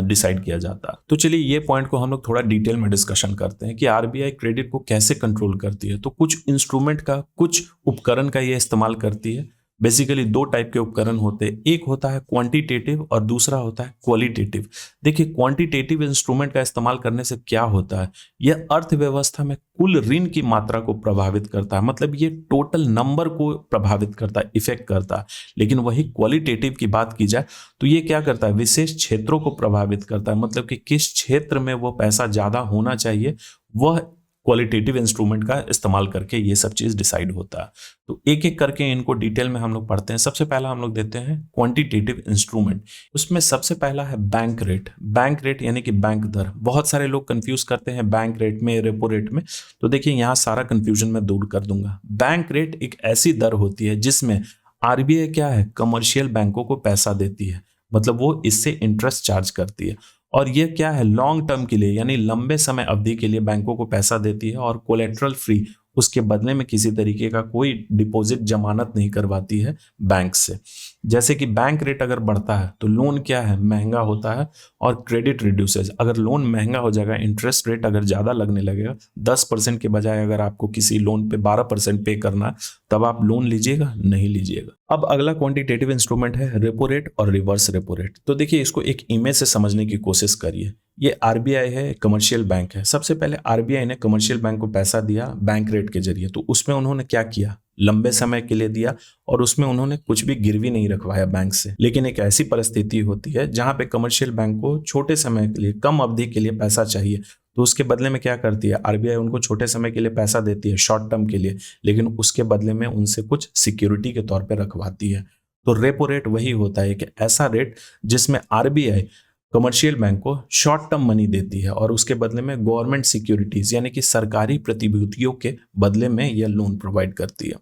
डिसाइड किया जाता है। तो चलिए ये पॉइंट को हम लोग थोड़ा डिटेल में डिस्कशन करते हैं कि आरबीआई क्रेडिट को कैसे कंट्रोल करती है। तो कुछ इंस्ट्रूमेंट का, कुछ उपकरण का ये इस्तेमाल करती है। बेसिकली दो टाइप के उपकरण होते हैं, एक होता है क्वांटिटेटिव और दूसरा होता है क्वालिटेटिव। देखिए क्वांटिटेटिव इंस्ट्रूमेंट का इस्तेमाल करने से क्या होता है, यह अर्थव्यवस्था में कुल ऋण की मात्रा को प्रभावित करता है, मतलब ये टोटल नंबर को प्रभावित करता है, इफेक्ट करता है। लेकिन वही क्वालिटेटिव की बात की जाए तो ये क्या करता है, विशेष क्षेत्रों को प्रभावित करता है, मतलब कि किस क्षेत्र में वो पैसा ज्यादा होना चाहिए, वह क्वालिटेटिव इंस्ट्रूमेंट का इस्तेमाल करके ये सब चीज डिसाइड होता है। तो एक एक करके इनको डिटेल में हम लोग पढ़ते हैं। सबसे पहला हम लोग देते हैं क्वांटिटेटिव इंस्ट्रूमेंट। उसमें सबसे पहला है बैंक रेट। बैंक रेट यानी कि बैंक दर। बहुत सारे लोग कंफ्यूज करते हैं बैंक रेट में, रेपो रेट में। तो देखिए यहाँ सारा कंफ्यूजन मैं दूर कर दूंगा। बैंक रेट एक ऐसी दर होती है जिसमें आरबीआई क्या है, कमर्शियल बैंकों को पैसा देती है, मतलब वो इससे इंटरेस्ट चार्ज करती है। और ये क्या है, लॉन्ग टर्म के लिए यानी लंबे समय अवधि के लिए बैंकों को पैसा देती है और कोलेट्रल फ्री, उसके बदले में किसी तरीके का कोई डिपॉजिट जमानत नहीं करवाती है बैंक से। जैसे कि बैंक रेट अगर बढ़ता है तो लोन क्या है, महंगा होता है और क्रेडिट रिड्यूसेज। अगर लोन महंगा हो जाएगा, इंटरेस्ट रेट अगर ज़्यादा लगने लगेगा, 10% के बजाय अगर आपको किसी लोन पे 12% पे करना है, तब आप लोन लीजिएगा, नहीं लीजिएगा। अब अगला क्वांटिटेटिव इंस्ट्रूमेंट है रेपो रेट और रिवर्स रेपो रेट। तो देखिए इसको एक इमेज से समझने की कोशिश करिए। ये आरबीआई है, कमर्शियल बैंक है। सबसे पहले आरबीआई ने कमर्शियल बैंक को पैसा दिया बैंक रेट के जरिए, तो उसमें उन्होंने क्या किया, लंबे समय के लिए दिया और उसमें उन्होंने कुछ भी गिरवी नहीं रखवाया बैंक से। लेकिन एक ऐसी परिस्थिति होती है जहां पे कमर्शियल बैंक को छोटे समय के लिए, कम अवधि के लिए पैसा चाहिए, तो उसके बदले में क्या करती है आरबीआई, उनको छोटे समय के लिए पैसा देती है, शॉर्ट टर्म के लिए, लेकिन उसके बदले में उनसे कुछ सिक्योरिटी के तौर पर रखवाती है। तो रेपो रेट वही होता है, एक ऐसा रेट जिसमें आरबीआई कमर्शियल बैंक को शॉर्ट टर्म मनी देती है और उसके बदले में गवर्नमेंट सिक्योरिटीज यानी कि सरकारी प्रतिभूतियों के बदले में यह लोन प्रोवाइड करती है।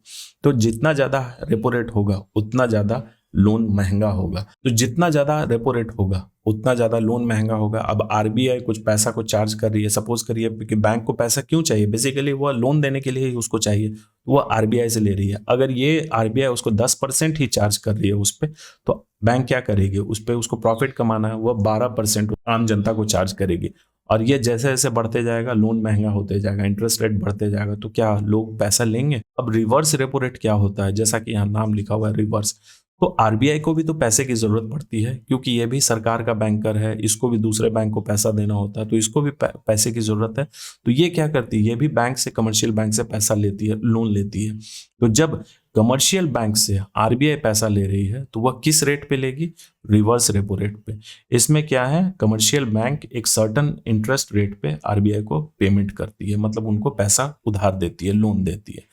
तो जितना ज्यादा रेपो रेट होगा उतना ज्यादा लोन महंगा होगा, तो जितना ज्यादा रेपो रेट होगा उतना ज्यादा लोन महंगा होगा। अब आरबीआई कुछ पैसा को चार्ज कर रही है, सपोज करिए कि बैंक को पैसा क्यों चाहिए, बेसिकली वह लोन देने के लिए ही उसको चाहिए, तो वह आरबीआई से ले रही है। अगर ये आरबीआई उसको 10% ही चार्ज कर रही है उस पर, तो बैंक क्या करेगी, उस पर उसको प्रॉफिट कमाना है, वह 12% आम जनता को चार्ज करेगी। और ये जैसे जैसे बढ़ते जाएगा, लोन महंगा होते जाएगा, इंटरेस्ट रेट बढ़ते जाएगा, तो क्या लोग पैसा लेंगे। अब रिवर्स रेपो रेट क्या होता है, जैसा कि यहाँ नाम लिखा हुआ है रिवर्स, तो आरबीआई को भी तो पैसे की जरूरत पड़ती है, क्योंकि ये भी सरकार का बैंकर है, इसको भी दूसरे बैंक को पैसा देना होता है, तो इसको भी पैसे की जरूरत है। तो ये क्या करती है, ये भी बैंक से, कमर्शियल बैंक से पैसा लेती है, लोन लेती है। तो जब कमर्शियल बैंक से आरबीआई पैसा ले रही है तो वह किस रेट पे लेगी, रिवर्स रेपो रेट पे। इसमें क्या है, कमर्शियल बैंक एक सर्टन इंटरेस्ट रेट पे आरबीआई को पेमेंट करती है, मतलब उनको पैसा उधार देती है, लोन देती है।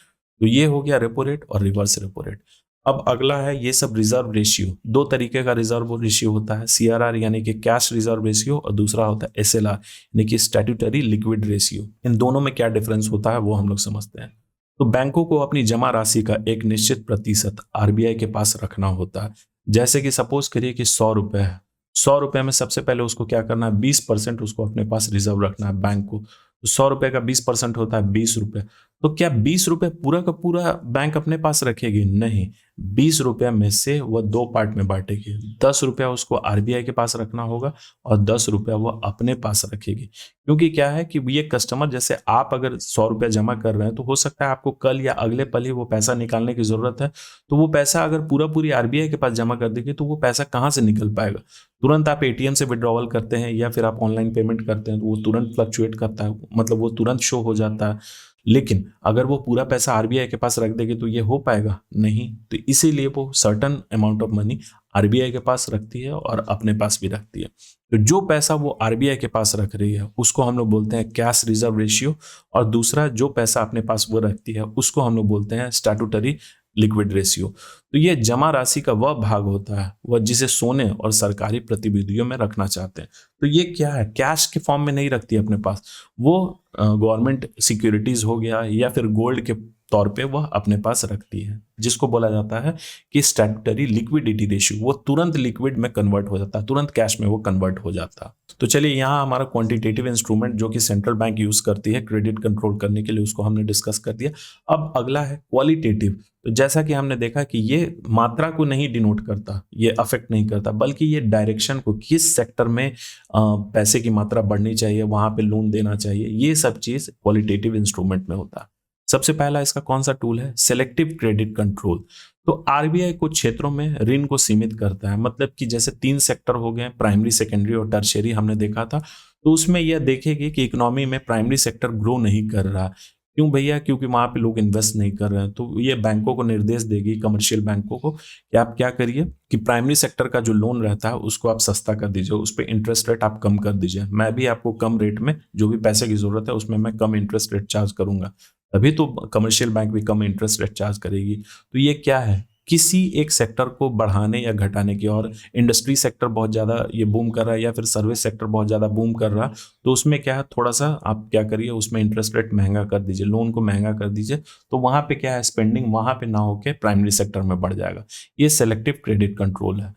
तो ये हो गया रेपो रेट और रिवर्स रेपो रेट। अब अगला है ये सब रिजर्व रेशियो। दो तरीके का रिजर्व रेशियो होता है, सीआरआर यानी कि कैश रिजर्व रेशियो, और दूसरा होता है एसएलआर यानी कि स्टैट्यूटरी लिक्विड रेशियो। इन दोनों में क्या डिफरेंस होता है वो हम लोग समझते हैं। तो बैंकों को अपनी जमा राशि का एक निश्चित प्रतिशत आरबीआई के पास रखना होता है। जैसे कि सपोज करिए कि 100 रुपए है, 100 रुपए में सबसे पहले उसको क्या करना है, 20% उसको अपने पास रिजर्व रखना है बैंक को। तो 100 रुपए का 20% होता है 20 रुपए। तो क्या 20 रुपए पूरा का पूरा बैंक अपने पास रखेगी, नहीं, 20 रुपए में से वह दो पार्ट में बांटेगी। 10 रुपया उसको आरबीआई के पास रखना होगा और 10 रुपया वह अपने पास रखेगी। क्योंकि क्या है कि ये कस्टमर, जैसे आप अगर 100 रुपया जमा कर रहे हैं तो हो सकता है आपको कल या अगले पल ही वो पैसा निकालने की जरूरत है, तो वो पैसा अगर पूरी आरबीआई के पास जमा कर देगी तो वो पैसा कहाँ से निकल पाएगा। तुरंत आप एटीएम से विड्रॉवल करते हैं या फिर आप ऑनलाइन पेमेंट करते हैं तो वो तुरंत फ्लक्चुएट करता है, मतलब वो तुरंत शो हो जाता है। लेकिन अगर वो पूरा पैसा आरबीआई के पास रख देगी तो ये हो पाएगा, नहीं। तो इसीलिए वो certain amount of money RBI के पास रखती है और अपने पास भी रखती है। तो जो पैसा वो आरबीआई के पास रख रही है उसको हम लोग बोलते हैं कैश रिजर्व रेशियो, और दूसरा जो पैसा अपने पास वो रखती है उसको हम लोग बोलते हैं स्टैट्यूटरी लिक्विड रेशियो। तो ये जमा राशि का वह भाग होता है वह जिसे सोने और सरकारी प्रतिभूतियों में रखना चाहते हैं। तो ये क्या है, कैश के फॉर्म में नहीं रखती अपने पास, वो गवर्नमेंट सिक्योरिटीज हो गया या फिर गोल्ड के तौर पे वह अपने पास रखती है, जिसको बोला जाता है कि स्टैट्यूटरी लिक्विडिटी रेशियो। वो तुरंत लिक्विड में कन्वर्ट हो जाता है, तुरंत कैश में वो कन्वर्ट हो जाता है। तो चलिए यहाँ हमारा क्वांटिटेटिव इंस्ट्रूमेंट जो कि सेंट्रल बैंक यूज करती है क्रेडिट कंट्रोल करने के लिए, उसको हमने डिस्कस कर दिया। अब अगला है क्वालिटेटिव। तो जैसा कि हमने देखा कि ये मात्रा को नहीं डिनोट करता, ये अफेक्ट नहीं करता, बल्कि ये डायरेक्शन को, किस सेक्टर में पैसे की मात्रा बढ़नी चाहिए, वहां पे लोन देना चाहिए, ये सब चीज क्वालिटेटिव इंस्ट्रूमेंट में होता है। सबसे पहला इसका कौन सा टूल है, सेलेक्टिव क्रेडिट कंट्रोल। तो आरबीआई कुछ क्षेत्रों में ऋण को सीमित करता है, मतलब कि जैसे 3 सेक्टर हो गए, प्राइमरी, सेकेंडरी और टर्शियरी हमने देखा था। तो उसमें यह देखेगी कि इकोनॉमी में प्राइमरी सेक्टर ग्रो नहीं कर रहा। क्यों भैया? क्योंकि वहाँ पे लोग इन्वेस्ट नहीं कर रहे हैं। तो ये बैंकों को निर्देश देगी, कमर्शियल बैंकों को, कि आप क्या करिए कि प्राइमरी सेक्टर का जो लोन रहता है उसको आप सस्ता कर दीजिए, उस पर इंटरेस्ट रेट आप कम कर दीजिए। मैं भी आपको कम रेट में जो भी पैसे की जरूरत है उसमें मैं कम इंटरेस्ट रेट चार्ज करूंगा, तभी तो कमर्शियल बैंक भी कम इंटरेस्ट रेट चार्ज करेगी। तो ये क्या है? किसी एक सेक्टर को बढ़ाने या घटाने की। और इंडस्ट्री सेक्टर बहुत ज़्यादा ये बूम कर रहा है या फिर सर्विस सेक्टर बहुत ज़्यादा बूम कर रहा है, तो उसमें क्या है, थोड़ा सा आप क्या करिए, उसमें इंटरेस्ट रेट महंगा कर दीजिए, लोन को महंगा कर दीजिए। तो वहाँ पे क्या है, स्पेंडिंग वहाँ पे ना होके प्राइमरी सेक्टर में बढ़ जाएगा। ये सेलेक्टिव क्रेडिट कंट्रोल है।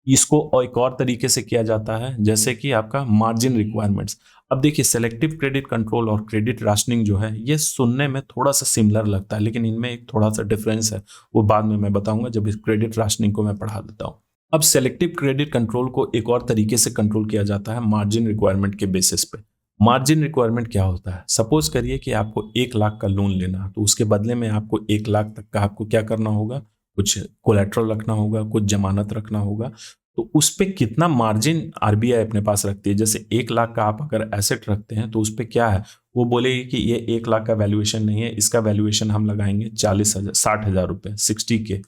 इसको और एक और तरीके से किया जाता है, जैसे कि आपका मार्जिन रिक्वायरमेंट्स। अब देखिए, सेलेक्टिव क्रेडिट कंट्रोल और क्रेडिट राशनिंग जो है, ये सुनने में थोड़ा सा सिमिलर लगता है, लेकिन इनमें एक थोड़ा सा डिफरेंस है। वो बाद में मैं बताऊंगा जब इस क्रेडिट राशनिंग को मैं पढ़ा देता हूँ। अब सेलेक्टिव क्रेडिट कंट्रोल को एक और तरीके से कंट्रोल किया जाता है, मार्जिन रिक्वायरमेंट के बेसिस पे। मार्जिन रिक्वायरमेंट क्या होता है? सपोज करिए कि आपको 1 लाख का लोन लेना है, तो उसके बदले में आपको 1 लाख तक का आपको क्या करना होगा, कुछ कोलेट्रल रखना होगा, कुछ जमानत रखना होगा। तो उस पे कितना मार्जिन आरबीआई अपने पास रखती है? जैसे 1 लाख का आप अगर एसेट रखते हैं तो उस पे क्या है, वो बोलेगी कि ये 1 लाख का वैल्यूएशन नहीं है, इसका वैल्यूएशन हम लगाएंगे 40,000, 60,000 रुपये, 60K,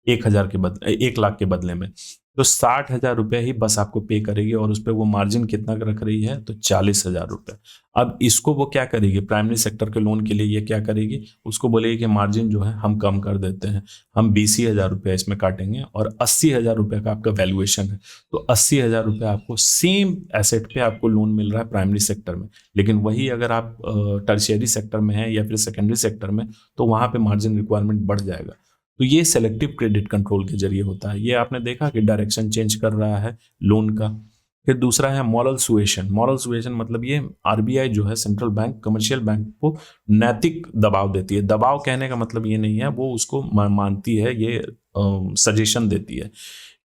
1,000 के बदले, 1 लाख के बदले में। तो 60,000 रुपये ही बस आपको पे करेगी, और उस पर वो मार्जिन कितना रख रही है, तो 40,000 रुपये। अब इसको वो क्या करेगी, प्राइमरी सेक्टर के लोन के लिए ये क्या करेगी, उसको बोलेगी कि मार्जिन जो है हम कम कर देते हैं, हम 20,000 रुपये इसमें काटेंगे, और 80,000 रुपये का आपका वैल्यूएशन है। तो 80,000 रुपये आपको सेम एसेट पे आपको लोन मिल रहा है प्राइमरी सेक्टर में। लेकिन वही अगर आप टर्शियरी सेक्टर में है या फिर सेकेंडरी सेक्टर में, तो वहाँ पे मार्जिन रिक्वायरमेंट बढ़ जाएगा। तो ये सेलेक्टिव क्रेडिट कंट्रोल के जरिए होता है। ये आपने देखा कि डायरेक्शन चेंज कर रहा है लोन का। फिर दूसरा है मॉरल सुएशन। मॉरल सुएशन मतलब ये आरबीआई जो है, सेंट्रल बैंक कमर्शियल बैंक को नैतिक दबाव देती है। दबाव कहने का मतलब ये नहीं है, वो उसको मानती है, ये सजेशन देती है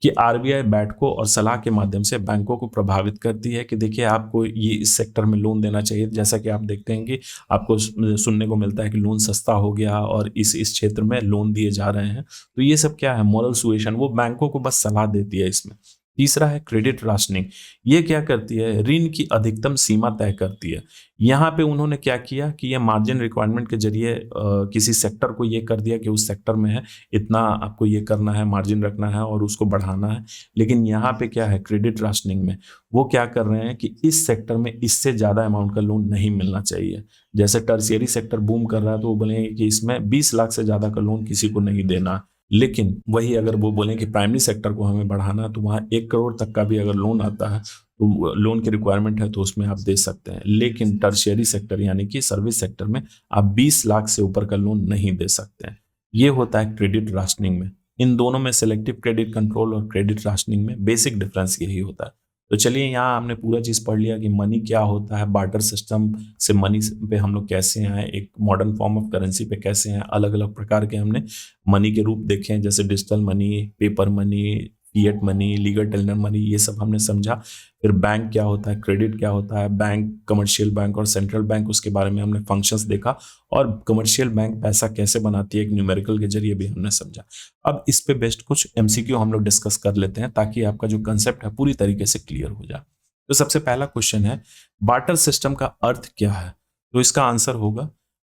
कि आरबीआई बैठकों और सलाह के माध्यम से बैंकों को प्रभावित करती है कि देखिए, आपको ये इस सेक्टर में लोन देना चाहिए। जैसा कि आप देखते हैं कि आपको सुनने को मिलता है कि लोन सस्ता हो गया और इस क्षेत्र में लोन दिए जा रहे हैं। तो ये सब क्या है, मॉरल सुएशन। वो बैंकों को बस सलाह देती है इसमें। तीसरा है क्रेडिट राशनिंग। ये क्या करती है, ऋण की अधिकतम सीमा तय करती है। यहाँ पे उन्होंने क्या किया कि ये मार्जिन रिक्वायरमेंट के जरिए किसी सेक्टर को ये कर दिया कि उस सेक्टर में है इतना आपको ये करना है, मार्जिन रखना है और उसको बढ़ाना है। लेकिन यहाँ पे क्या है, क्रेडिट राशनिंग में वो क्या कर रहे हैं कि इस सेक्टर में इससे ज़्यादा अमाउंट का लोन नहीं मिलना चाहिए। जैसे टर्शियरी सेक्टर बूम कर रहा है, तो वो बोलेंगे कि इसमें 20 लाख से ज़्यादा का लोन किसी को नहीं देना। लेकिन वही अगर वो बोलें कि प्राइमरी सेक्टर को हमें बढ़ाना है, तो वहाँ 1 करोड़ तक का भी अगर लोन आता है, तो लोन की रिक्वायरमेंट है, तो उसमें आप दे सकते हैं। लेकिन टर्शियरी सेक्टर यानी कि सर्विस सेक्टर में आप 20 लाख से ऊपर का लोन नहीं दे सकते हैं। ये होता है क्रेडिट राशनिंग में। इन दोनों में, सेलेक्टिव क्रेडिट कंट्रोल और क्रेडिट राशनिंग में बेसिक डिफरेंस यही होता है। तो चलिए, यहाँ हमने पूरा चीज़ पढ़ लिया कि मनी क्या होता है, बार्टर सिस्टम से मनी पे हम लोग कैसे आए, एक मॉडर्न फॉर्म ऑफ करेंसी पे कैसे आए, अलग अलग प्रकार के हमने मनी के रूप देखे हैं, जैसे digital money, paper money, fiat money, legal tender money, ये सब हमने समझा। फिर बैंक क्या होता है, क्रेडिट क्या होता है, बैंक, कमर्शियल बैंक और सेंट्रल बैंक, उसके बारे में हमने फंक्शंस देखा। और कमर्शियल बैंक पैसा कैसे बनाती है, एक न्यूमेरिकल के जरिए भी हमने समझा। अब इस पे बेस्ड कुछ एमसीक्यू हम लोग डिस्कस कर लेते हैं, ताकि आपका जो कंसेप्ट है पूरी तरीके से क्लियर हो जाए। तो सबसे पहला क्वेश्चन है, बार्टर सिस्टम का अर्थ क्या है? तो इसका आंसर होगा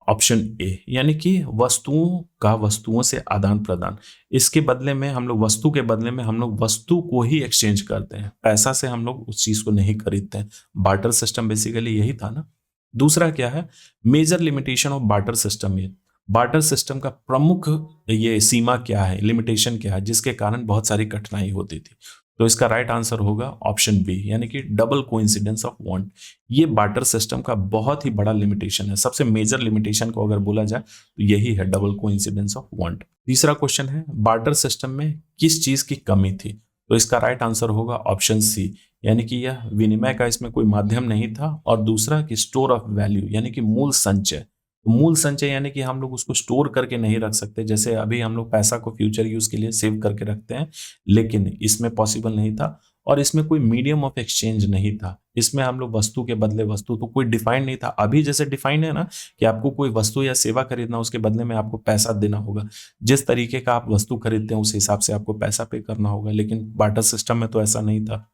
ऑप्शन ए, यानी कि वस्तुओं का वस्तुओं से आदान प्रदान। इसके बदले में हम लोग, वस्तु के बदले में हम लोग वस्तु को ही एक्सचेंज करते हैं, पैसा से हम लोग उस चीज को नहीं खरीदते हैं। बार्टर सिस्टम बेसिकली यही था ना। दूसरा क्या है, major limitation of barter system. ये बार्टर सिस्टम का प्रमुख ये सीमा क्या है, लिमिटेशन क्या है, जिसके कारण बहुत सारी कठिनाई होती थी? तो इसका राइट आंसर होगा ऑप्शन बी, यानी कि डबल कोइंसिडेंस ऑफ वांट। ये बार्टर सिस्टम का बहुत ही बड़ा लिमिटेशन है। सबसे मेजर लिमिटेशन को अगर बोला जाए तो यही है, डबल कोइंसिडेंस ऑफ वांट। तीसरा क्वेश्चन है, बार्टर सिस्टम में किस चीज की कमी थी? तो इसका राइट आंसर होगा ऑप्शन सी, यानी कि यह विनिमय का इसमें कोई माध्यम नहीं था। और दूसरा कि स्टोर ऑफ वैल्यू, यानी कि मूल संचय। मूल संचय यानी कि हम लोग उसको स्टोर करके नहीं रख सकते, जैसे अभी हम लोग पैसा को फ्यूचर यूज के लिए सेव करके रखते हैं, लेकिन इसमें पॉसिबल नहीं था। और इसमें कोई मीडियम ऑफ एक्सचेंज नहीं था। इसमें हम लोग वस्तु के बदले वस्तु, तो कोई डिफाइन नहीं था। अभी जैसे डिफाइन है ना कि आपको कोई वस्तु या सेवा खरीदना, उसके बदले में आपको पैसा देना होगा। जिस तरीके का आप वस्तु खरीदते हैं उस हिसाब से आपको पैसा पे करना होगा, लेकिन बार्टर सिस्टम में तो ऐसा नहीं था।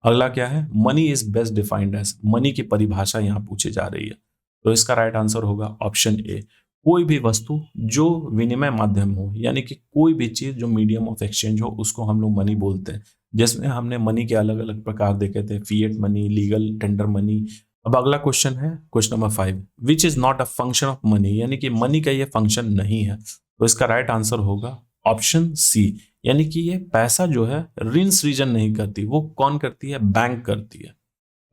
अगला क्या है, money is best defined as, money की परिभाषा यहाँ पूछी जा रही है। तो इसका राइट आंसर होगा ऑप्शन ए, कोई भी वस्तु जो विनिमय माध्यम हो, यानी कि कोई भी चीज जो मीडियम ऑफ एक्सचेंज हो उसको हम लोग मनी बोलते हैं। जिसमें हमने मनी के अलग अलग प्रकार देखे थे, fiat money, legal tender money. अब अगला क्वेश्चन है question number 5, which is not a function of money, यानी कि मनी का ये फंक्शन नहीं है। तो इसका राइट आंसर होगा ऑप्शन सी, यानी कि ये पैसा जो है ऋण सृजन नहीं करती, वो कौन करती है, बैंक करती है।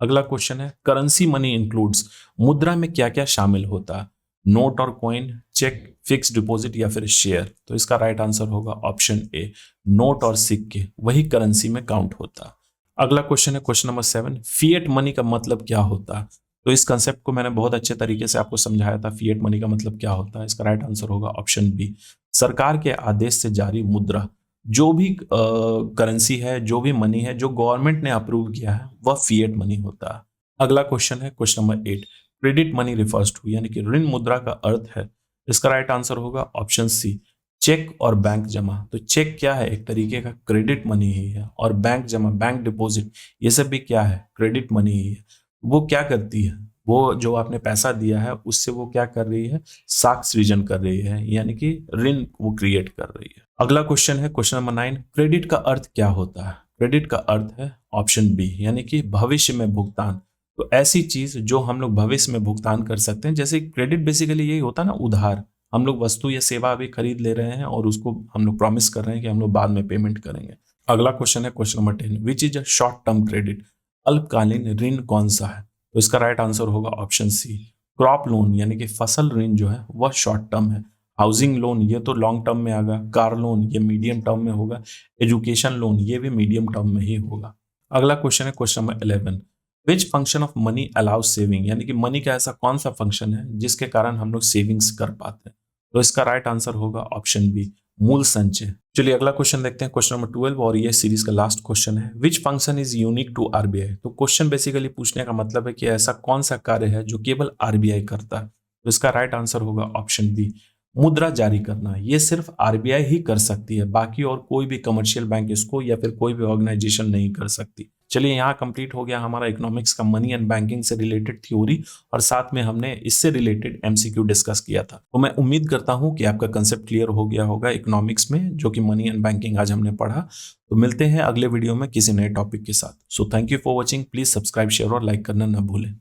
अगला क्वेश्चन है, करेंसी मनी इंक्लूड्स, मुद्रा में क्या क्या शामिल होता है, नोट और कॉइन, चेक, फिक्स डिपॉजिट या फिर शेयर। तो इसका राइट आंसर होगा ऑप्शन ए, नोट और सिक्के वही करेंसी में काउंट होता है। अगला क्वेश्चन है क्वेश्चन नंबर 7, फिएट मनी का मतलब क्या होता है। तो इस कंसेप्ट को मैंने बहुत अच्छे तरीके से आपको समझाया था, फिएट मनी का मतलब क्या होता है। इसका राइट आंसर होगा ऑप्शन बी, सरकार के आदेश से जारी मुद्रा। जो भी करेंसी है, जो भी मनी है जो गवर्नमेंट ने अप्रूव किया है वह फिएट मनी होता है। अगला क्वेश्चन है question number 8, credit money refers to, यानी कि ऋण मुद्रा का अर्थ है। इसका राइट आंसर होगा ऑप्शन सी, चेक और बैंक जमा। तो चेक क्या है, एक तरीके का क्रेडिट मनी ही है, और बैंक जमा, बैंक डिपॉजिट, ये सब भी क्या है, क्रेडिट मनी ही है। वो क्या करती है, वो जो आपने पैसा दिया है उससे वो क्या कर रही है, साख सृजन कर रही है, यानी कि ऋण वो क्रिएट कर रही है। अगला क्वेश्चन है क्वेश्चन नंबर 9, क्रेडिट का अर्थ क्या होता है। क्रेडिट का अर्थ है ऑप्शन बी, यानी कि भविष्य में भुगतान। तो ऐसी चीज जो हम लोग भविष्य में भुगतान कर सकते हैं, जैसे क्रेडिट बेसिकली यही होता है ना, उधार। हम लोग वस्तु या सेवा अभी खरीद ले रहे हैं और उसको हम लोग प्रॉमिस कर रहे हैं कि हम लोग बाद में पेमेंट करेंगे। अगला क्वेश्चन है question number 10, which is a short term credit, अल्पकालीन ऋण कौन सा है। तो इसका राइट आंसर होगा ऑप्शन सी, क्रॉप लोन, यानी कि फसल ऋण जो है वह शॉर्ट टर्म है। हाउसिंग लोन ये तो लॉन्ग टर्म में आएगा, कार लोन ये मीडियम टर्म में होगा, एजुकेशन लोन ये भी मीडियम टर्म में ही होगा। अगला क्वेश्चन है question number 11, which function of money allows saving, यानी कि मनी का ऐसा कौन सा फंक्शन है जिसके कारण हम लोग सेविंग्स कर पाते हैं। तो इसका राइट आंसर होगा ऑप्शन बी, मूल संचय। चलिए अगला क्वेश्चन देखते हैं क्वेश्चन नंबर 12, और ये सीरीज का लास्ट क्वेश्चन है, which function is unique to RBI. तो क्वेश्चन बेसिकली पूछने का मतलब है कि ऐसा कौन सा कार्य है जो केवल आरबीआई करता है। तो इसका राइट आंसर होगा ऑप्शन बी, मुद्रा जारी करना। ये सिर्फ आरबीआई ही कर सकती है, बाकी और कोई भी कमर्शियल बैंक इसको या फिर कोई भी ऑर्गेनाइजेशन नहीं कर सकती। चलिए यहाँ कंप्लीट हो गया हमारा इकोनॉमिक्स का मनी एंड बैंकिंग से रिलेटेड थ्योरी, और साथ में हमने इससे रिलेटेड एमसीक्यू डिस्कस किया था। तो मैं उम्मीद करता हूँ कि आपका कंसेप्ट क्लियर हो गया होगा इकोनॉमिक्स में, जो कि मनी एंड बैंकिंग आज हमने पढ़ा। तो मिलते हैं अगले वीडियो में किसी नए टॉपिक के साथ। So thank you for watching, please subscribe, share और लाइक करना ना भूलें।